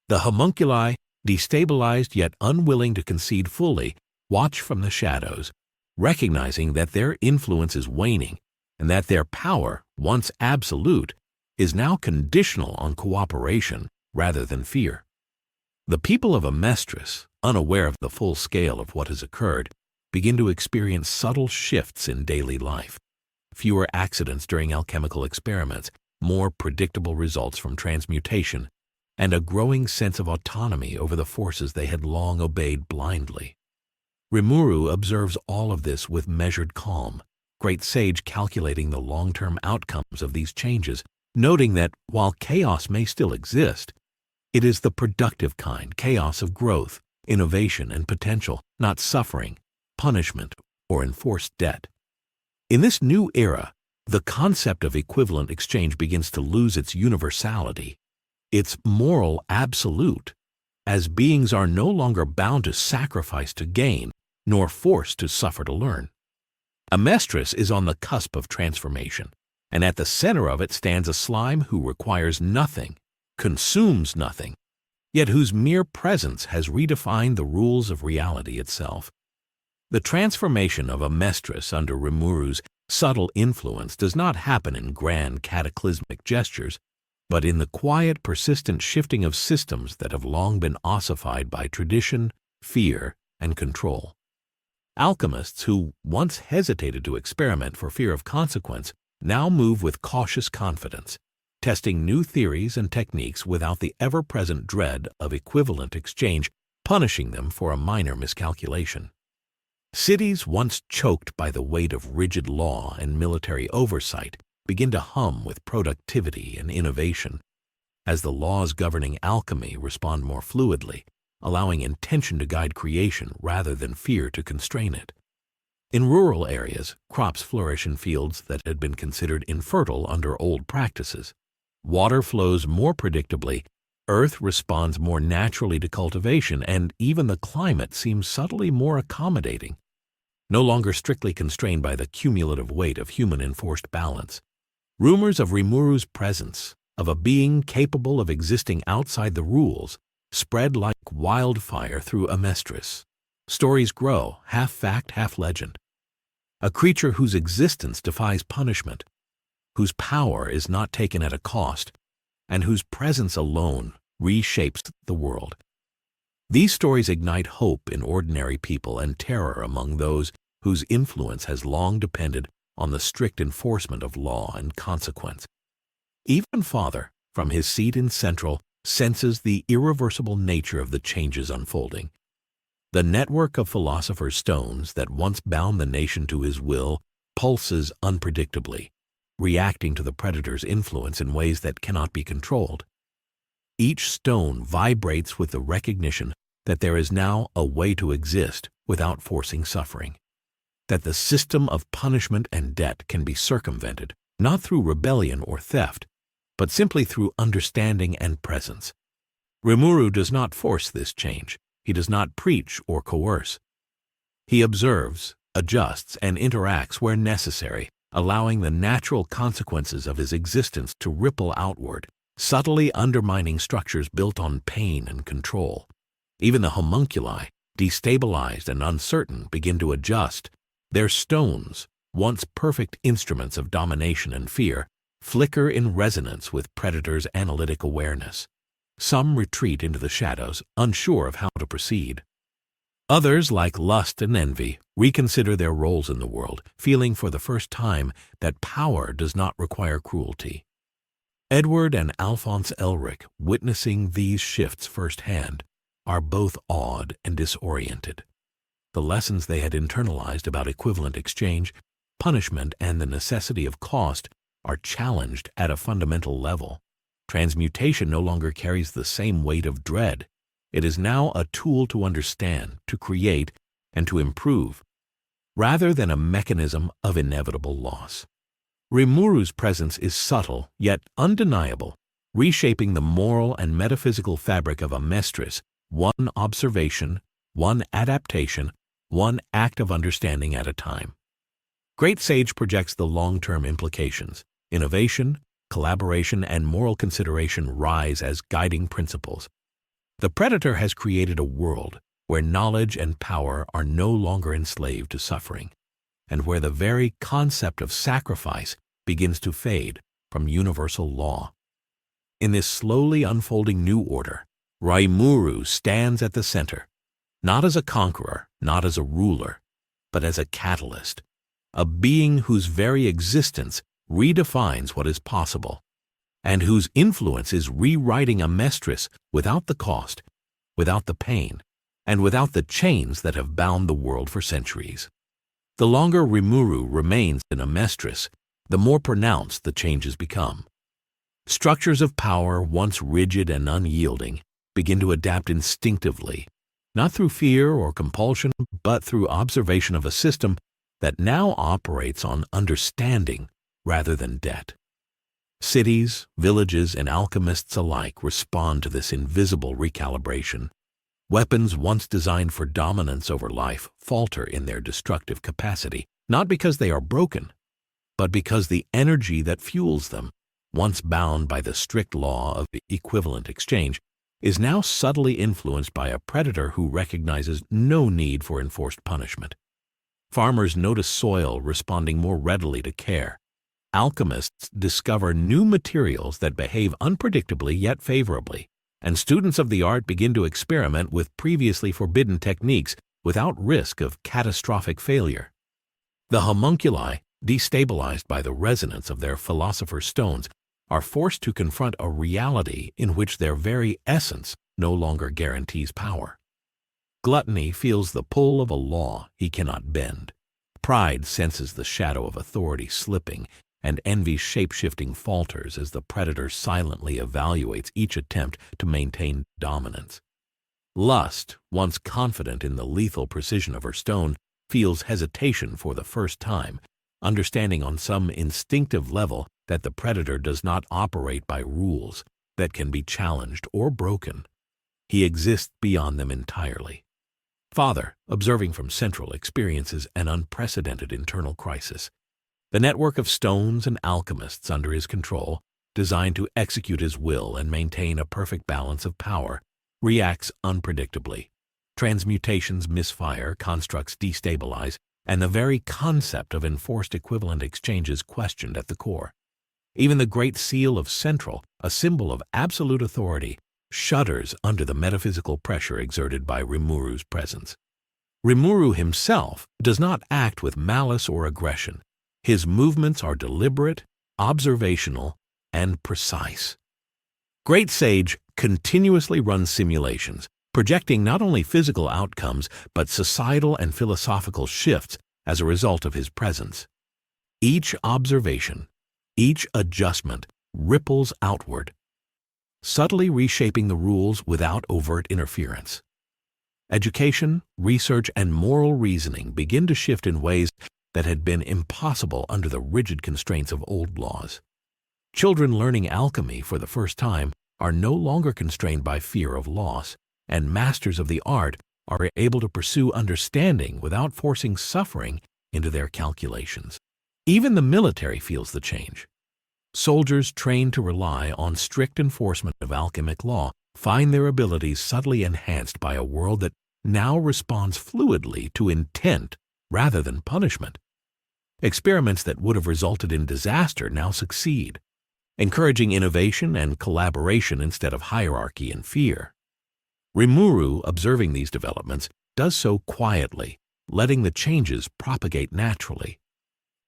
The homunculi, destabilized yet unwilling to concede fully, watch from the shadows, recognizing that their influence is waning and that their power, once absolute, is now conditional on cooperation rather than fear. The people of Amestris, unaware of the full scale of what has occurred, begin to experience subtle shifts in daily life. Fewer accidents during alchemical experiments, more predictable results from transmutation, and a growing sense of autonomy over the forces they had long obeyed blindly. Rimuru observes all of this with measured calm, Great Sage calculating the long-term outcomes of these changes, noting that while chaos may still exist, it is the productive kind, chaos of growth, innovation, and potential, not suffering, punishment, or enforced debt. In this new era, the concept of equivalent exchange begins to lose its universality, its moral absolute, as beings are no longer bound to sacrifice to gain, nor forced to suffer to learn. Amestris is on the cusp of transformation, and at the center of it stands a slime who requires nothing, consumes nothing, yet whose mere presence has redefined the rules of reality itself. The transformation of Amestris under Rimuru's subtle influence does not happen in grand cataclysmic gestures, but in the quiet, persistent shifting of systems that have long been ossified by tradition, fear, and control. Alchemists who once hesitated to experiment for fear of consequence now move with cautious confidence, testing new theories and techniques without the ever-present dread of equivalent exchange punishing them for a minor miscalculation. Cities once choked by the weight of rigid law and military oversight begin to hum with productivity and innovation. As the laws governing alchemy respond more fluidly, allowing intention to guide creation rather than fear to constrain it. In rural areas, crops flourish in fields that had been considered infertile under old practices. Water flows more predictably, earth responds more naturally to cultivation, and even the climate seems subtly more accommodating, no longer strictly constrained by the cumulative weight of human-enforced balance. Rumors of Rimuru's presence, of a being capable of existing outside the rules, spread like wildfire through Amestris. Stories grow, half fact, half legend. A creature whose existence defies punishment, whose power is not taken at a cost, and whose presence alone reshapes the world. These stories ignite hope in ordinary people and terror among those whose influence has long depended on the strict enforcement of law and consequence. Even Father, from his seat in Central, senses the irreversible nature of the changes unfolding. The network of Philosopher's stones that once bound the nation to his will pulses unpredictably, reacting to the predator's influence in ways that cannot be controlled. Each stone vibrates with the recognition that there is now a way to exist without forcing suffering, that the system of punishment and debt can be circumvented, not through rebellion or theft, but simply through understanding and presence. Rimuru does not force this change. He does not preach or coerce. He observes, adjusts, and interacts where necessary, allowing the natural consequences of his existence to ripple outward, subtly undermining structures built on pain and control. Even the homunculi, destabilized and uncertain, begin to adjust. Their stones, once perfect instruments of domination and fear, flicker in resonance with predators' analytic awareness. Some retreat into the shadows, unsure of how to proceed. Others, like lust and envy, reconsider their roles in the world, feeling for the first time that power does not require cruelty. Edward and Alphonse Elric, witnessing these shifts firsthand, are both awed and disoriented. The lessons they had internalized about equivalent exchange, punishment, and the necessity of cost are challenged at a fundamental level. Transmutation no longer carries the same weight of dread. It is now a tool to understand, to create, and to improve, rather than a mechanism of inevitable loss. Rimuru's presence is subtle yet undeniable, reshaping the moral and metaphysical fabric of Amestris, one observation, one adaptation, one act of understanding at a time. Great Sage projects the long-term implications. Innovation, collaboration, and moral consideration rise as guiding principles. The predator has created a world where knowledge and power are no longer enslaved to suffering, and where the very concept of sacrifice begins to fade from universal law. In this slowly unfolding new order, Rimuru stands at the center, not as a conqueror, not as a ruler, but as a catalyst, a being whose very existence redefines what is possible, and whose influence is rewriting Amestris without the cost, without the pain, and without the chains that have bound the world for centuries. The longer Rimuru remains in Amestris, the more pronounced the changes become. Structures of power, once rigid and unyielding, begin to adapt instinctively, not through fear or compulsion, but through observation of a system that now operates on understanding rather than debt. Cities, villages, and alchemists alike respond to this invisible recalibration. Weapons once designed for dominance over life falter in their destructive capacity, not because they are broken, but because the energy that fuels them, once bound by the strict law of equivalent exchange, is now subtly influenced by a predator who recognizes no need for enforced punishment. Farmers notice soil responding more readily to care. Alchemists discover new materials that behave unpredictably yet favorably, and students of the art begin to experiment with previously forbidden techniques without risk of catastrophic failure. The homunculi, destabilized by the resonance of their philosopher's stones, are forced to confront a reality in which their very essence no longer guarantees power. Gluttony feels the pull of a law he cannot bend. Pride senses the shadow of authority slipping, and envy's shape-shifting falters as the predator silently evaluates each attempt to maintain dominance. Lust, once confident in the lethal precision of her stone, feels hesitation for the first time, understanding on some instinctive level that the predator does not operate by rules that can be challenged or broken. He exists beyond them entirely. Father, observing from Central, experiences an unprecedented internal crisis. The network of stones and alchemists under his control, designed to execute his will and maintain a perfect balance of power, reacts unpredictably. Transmutations misfire, constructs destabilize, and the very concept of enforced equivalent exchange is questioned at the core. Even the Great Seal of Central, a symbol of absolute authority, shudders under the metaphysical pressure exerted by Rimuru's presence. Rimuru himself does not act with malice or aggression. His movements are deliberate, observational, and precise. Great Sage continuously runs simulations, projecting not only physical outcomes but societal and philosophical shifts as a result of his presence. Each observation, each adjustment ripples outward, subtly reshaping the rules without overt interference. Education, research, and moral reasoning begin to shift in ways that had been impossible under the rigid constraints of old laws. Children learning alchemy for the first time are no longer constrained by fear of loss, and masters of the art are able to pursue understanding without forcing suffering into their calculations. Even the military feels the change. Soldiers trained to rely on strict enforcement of alchemic law find their abilities subtly enhanced by a world that now responds fluidly to intent rather than punishment. Experiments that would have resulted in disaster now succeed, encouraging innovation and collaboration instead of hierarchy and fear. Rimuru, observing these developments, does so quietly, letting the changes propagate naturally.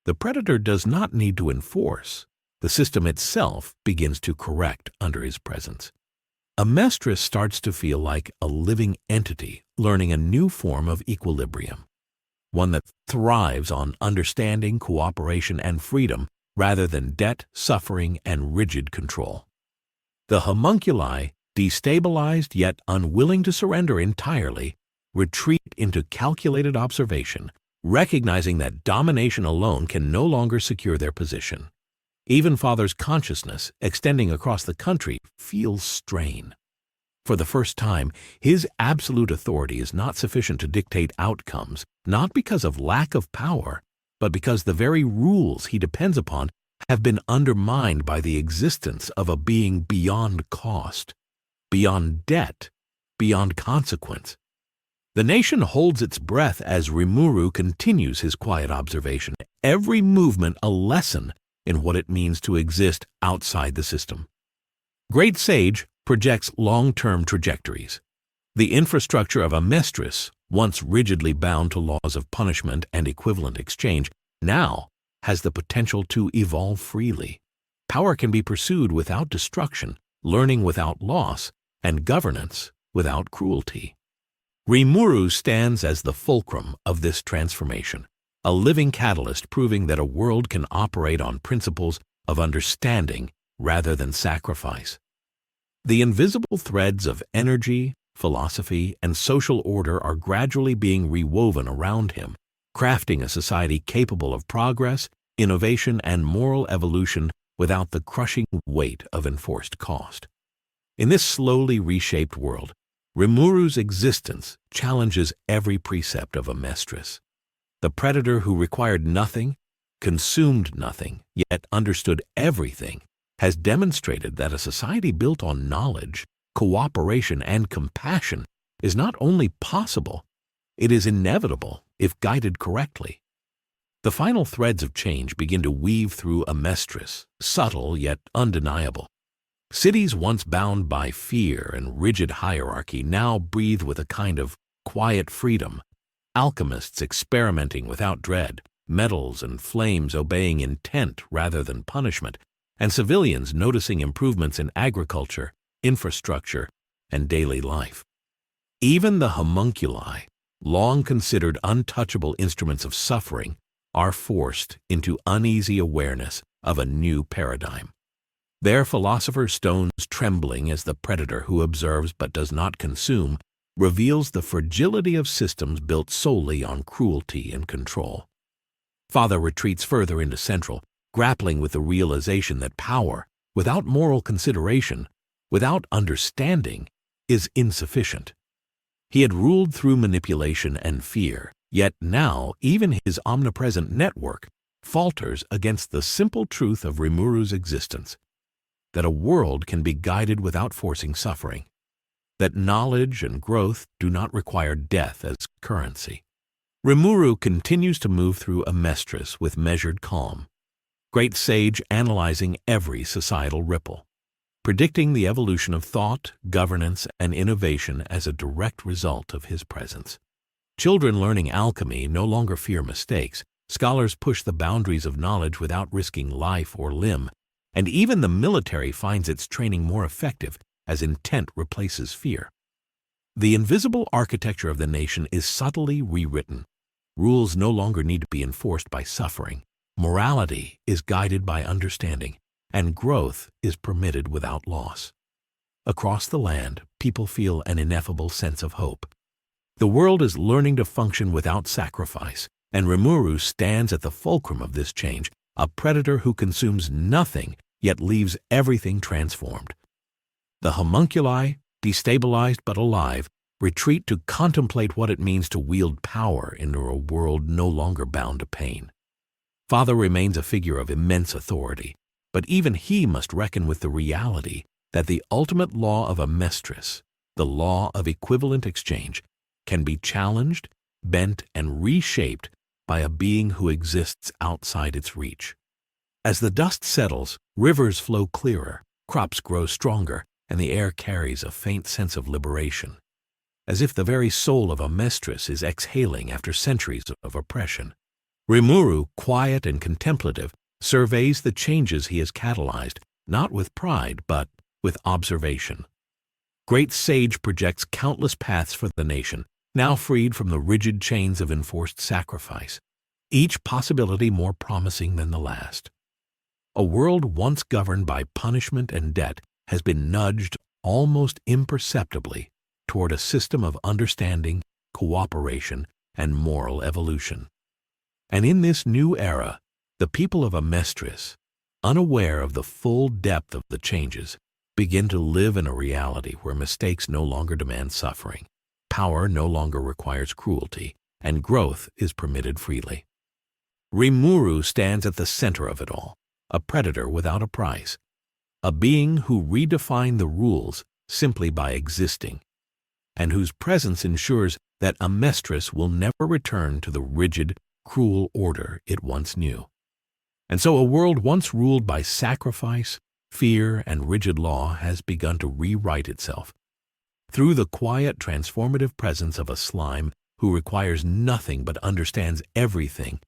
The predator does not need to enforce. The system itself begins to correct under his presence. Amestris starts to feel like a living entity learning a new form of equilibrium, one that thrives on understanding, cooperation, and freedom rather than debt, suffering, and rigid control. The homunculi, destabilized yet unwilling to surrender entirely, retreat into calculated observation, recognizing that domination alone can no longer secure their position. Even Father's consciousness, extending across the country, feels strain. For the first time, his absolute authority is not sufficient to dictate outcomes, not because of lack of power, but because the very rules he depends upon have been undermined by the existence of a being beyond cost, beyond debt, beyond consequence. The nation holds its breath as Rimuru continues his quiet observation, every movement a lesson in what it means to exist outside the system. Great Sage projects long-term trajectories. The infrastructure of Amestris, once rigidly bound to laws of punishment and equivalent exchange, now has the potential to evolve freely. Power can be pursued without destruction, learning without loss, and governance without cruelty. Rimuru stands as the fulcrum of this transformation, a living catalyst proving that a world can operate on principles of understanding rather than sacrifice. The invisible threads of energy, philosophy, and social order are gradually being rewoven around him, crafting a society capable of progress, innovation, and moral evolution without the crushing weight of enforced cost. In this slowly reshaped world, Rimuru's existence challenges every precept of Amestris. The predator who required nothing, consumed nothing, yet understood everything, has demonstrated that a society built on knowledge, cooperation, and compassion is not only possible, it is inevitable if guided correctly. The final threads of change begin to weave through Amestris, subtle yet undeniable. Cities once bound by fear and rigid hierarchy now breathe with a kind of quiet freedom. Alchemists experimenting without dread, metals and flames obeying intent rather than punishment, and civilians noticing improvements in agriculture, infrastructure, and daily life. Even the homunculi, long considered untouchable instruments of suffering, are forced into uneasy awareness of a new paradigm. Their philosopher stones trembling as the predator who observes but does not consume, reveals the fragility of systems built solely on cruelty and control. Father retreats further into Central, grappling with the realization that power, without moral consideration, without understanding, is insufficient. He had ruled through manipulation and fear, yet now even his omnipresent network falters against the simple truth of Rimuru's existence, that a world can be guided without forcing suffering, that knowledge and growth do not require death as currency. Rimuru continues to move through Amestris with measured calm, great sage analyzing every societal ripple, predicting the evolution of thought, governance, and innovation as a direct result of his presence. Children learning alchemy no longer fear mistakes. Scholars push the boundaries of knowledge without risking life or limb, and even the military finds its training more effective as intent replaces fear. The invisible architecture of the nation is subtly rewritten. Rules no longer need to be enforced by suffering. Morality is guided by understanding, and growth is permitted without loss. Across the land, people feel an ineffable sense of hope. The world is learning to function without sacrifice, and Rimuru stands at the fulcrum of this change, a predator who consumes nothing yet leaves everything transformed. The homunculi, destabilized but alive, retreat to contemplate what it means to wield power in a world no longer bound to pain. Father remains a figure of immense authority, but even he must reckon with the reality that the ultimate law of Amestris, the law of equivalent exchange, can be challenged, bent, and reshaped by a being who exists outside its reach. As the dust settles, rivers flow clearer, crops grow stronger, and the air carries a faint sense of liberation, as if the very soul of Amestris is exhaling after centuries of oppression. Rimuru, quiet and contemplative, surveys the changes he has catalyzed, not with pride, but with observation. Great Sage projects countless paths for the nation, now freed from the rigid chains of enforced sacrifice, each possibility more promising than the last. A world once governed by punishment and debt has been nudged almost imperceptibly toward a system of understanding, cooperation, and moral evolution. And in this new era, the people of Amestris, unaware of the full depth of the changes, begin to live in a reality where mistakes no longer demand suffering, power no longer requires cruelty, and growth is permitted freely. Rimuru stands at the center of it all, a predator without a price, a being who redefined the rules simply by existing, and whose presence ensures that Amestris will never return to the rigid, cruel order it once knew. And so a world once ruled by sacrifice, fear, and rigid law has begun to rewrite itself. Through the quiet, transformative presence of a slime who requires nothing but understands everything,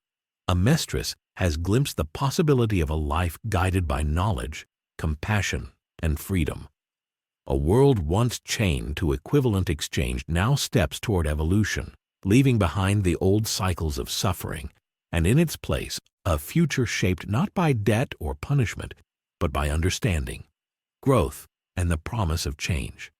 Amestris has glimpsed the possibility of a life guided by knowledge, compassion, and freedom. A world once chained to equivalent exchange now steps toward evolution, leaving behind the old cycles of suffering, and in its place, a future shaped not by debt or punishment, but by understanding, growth, and the promise of change.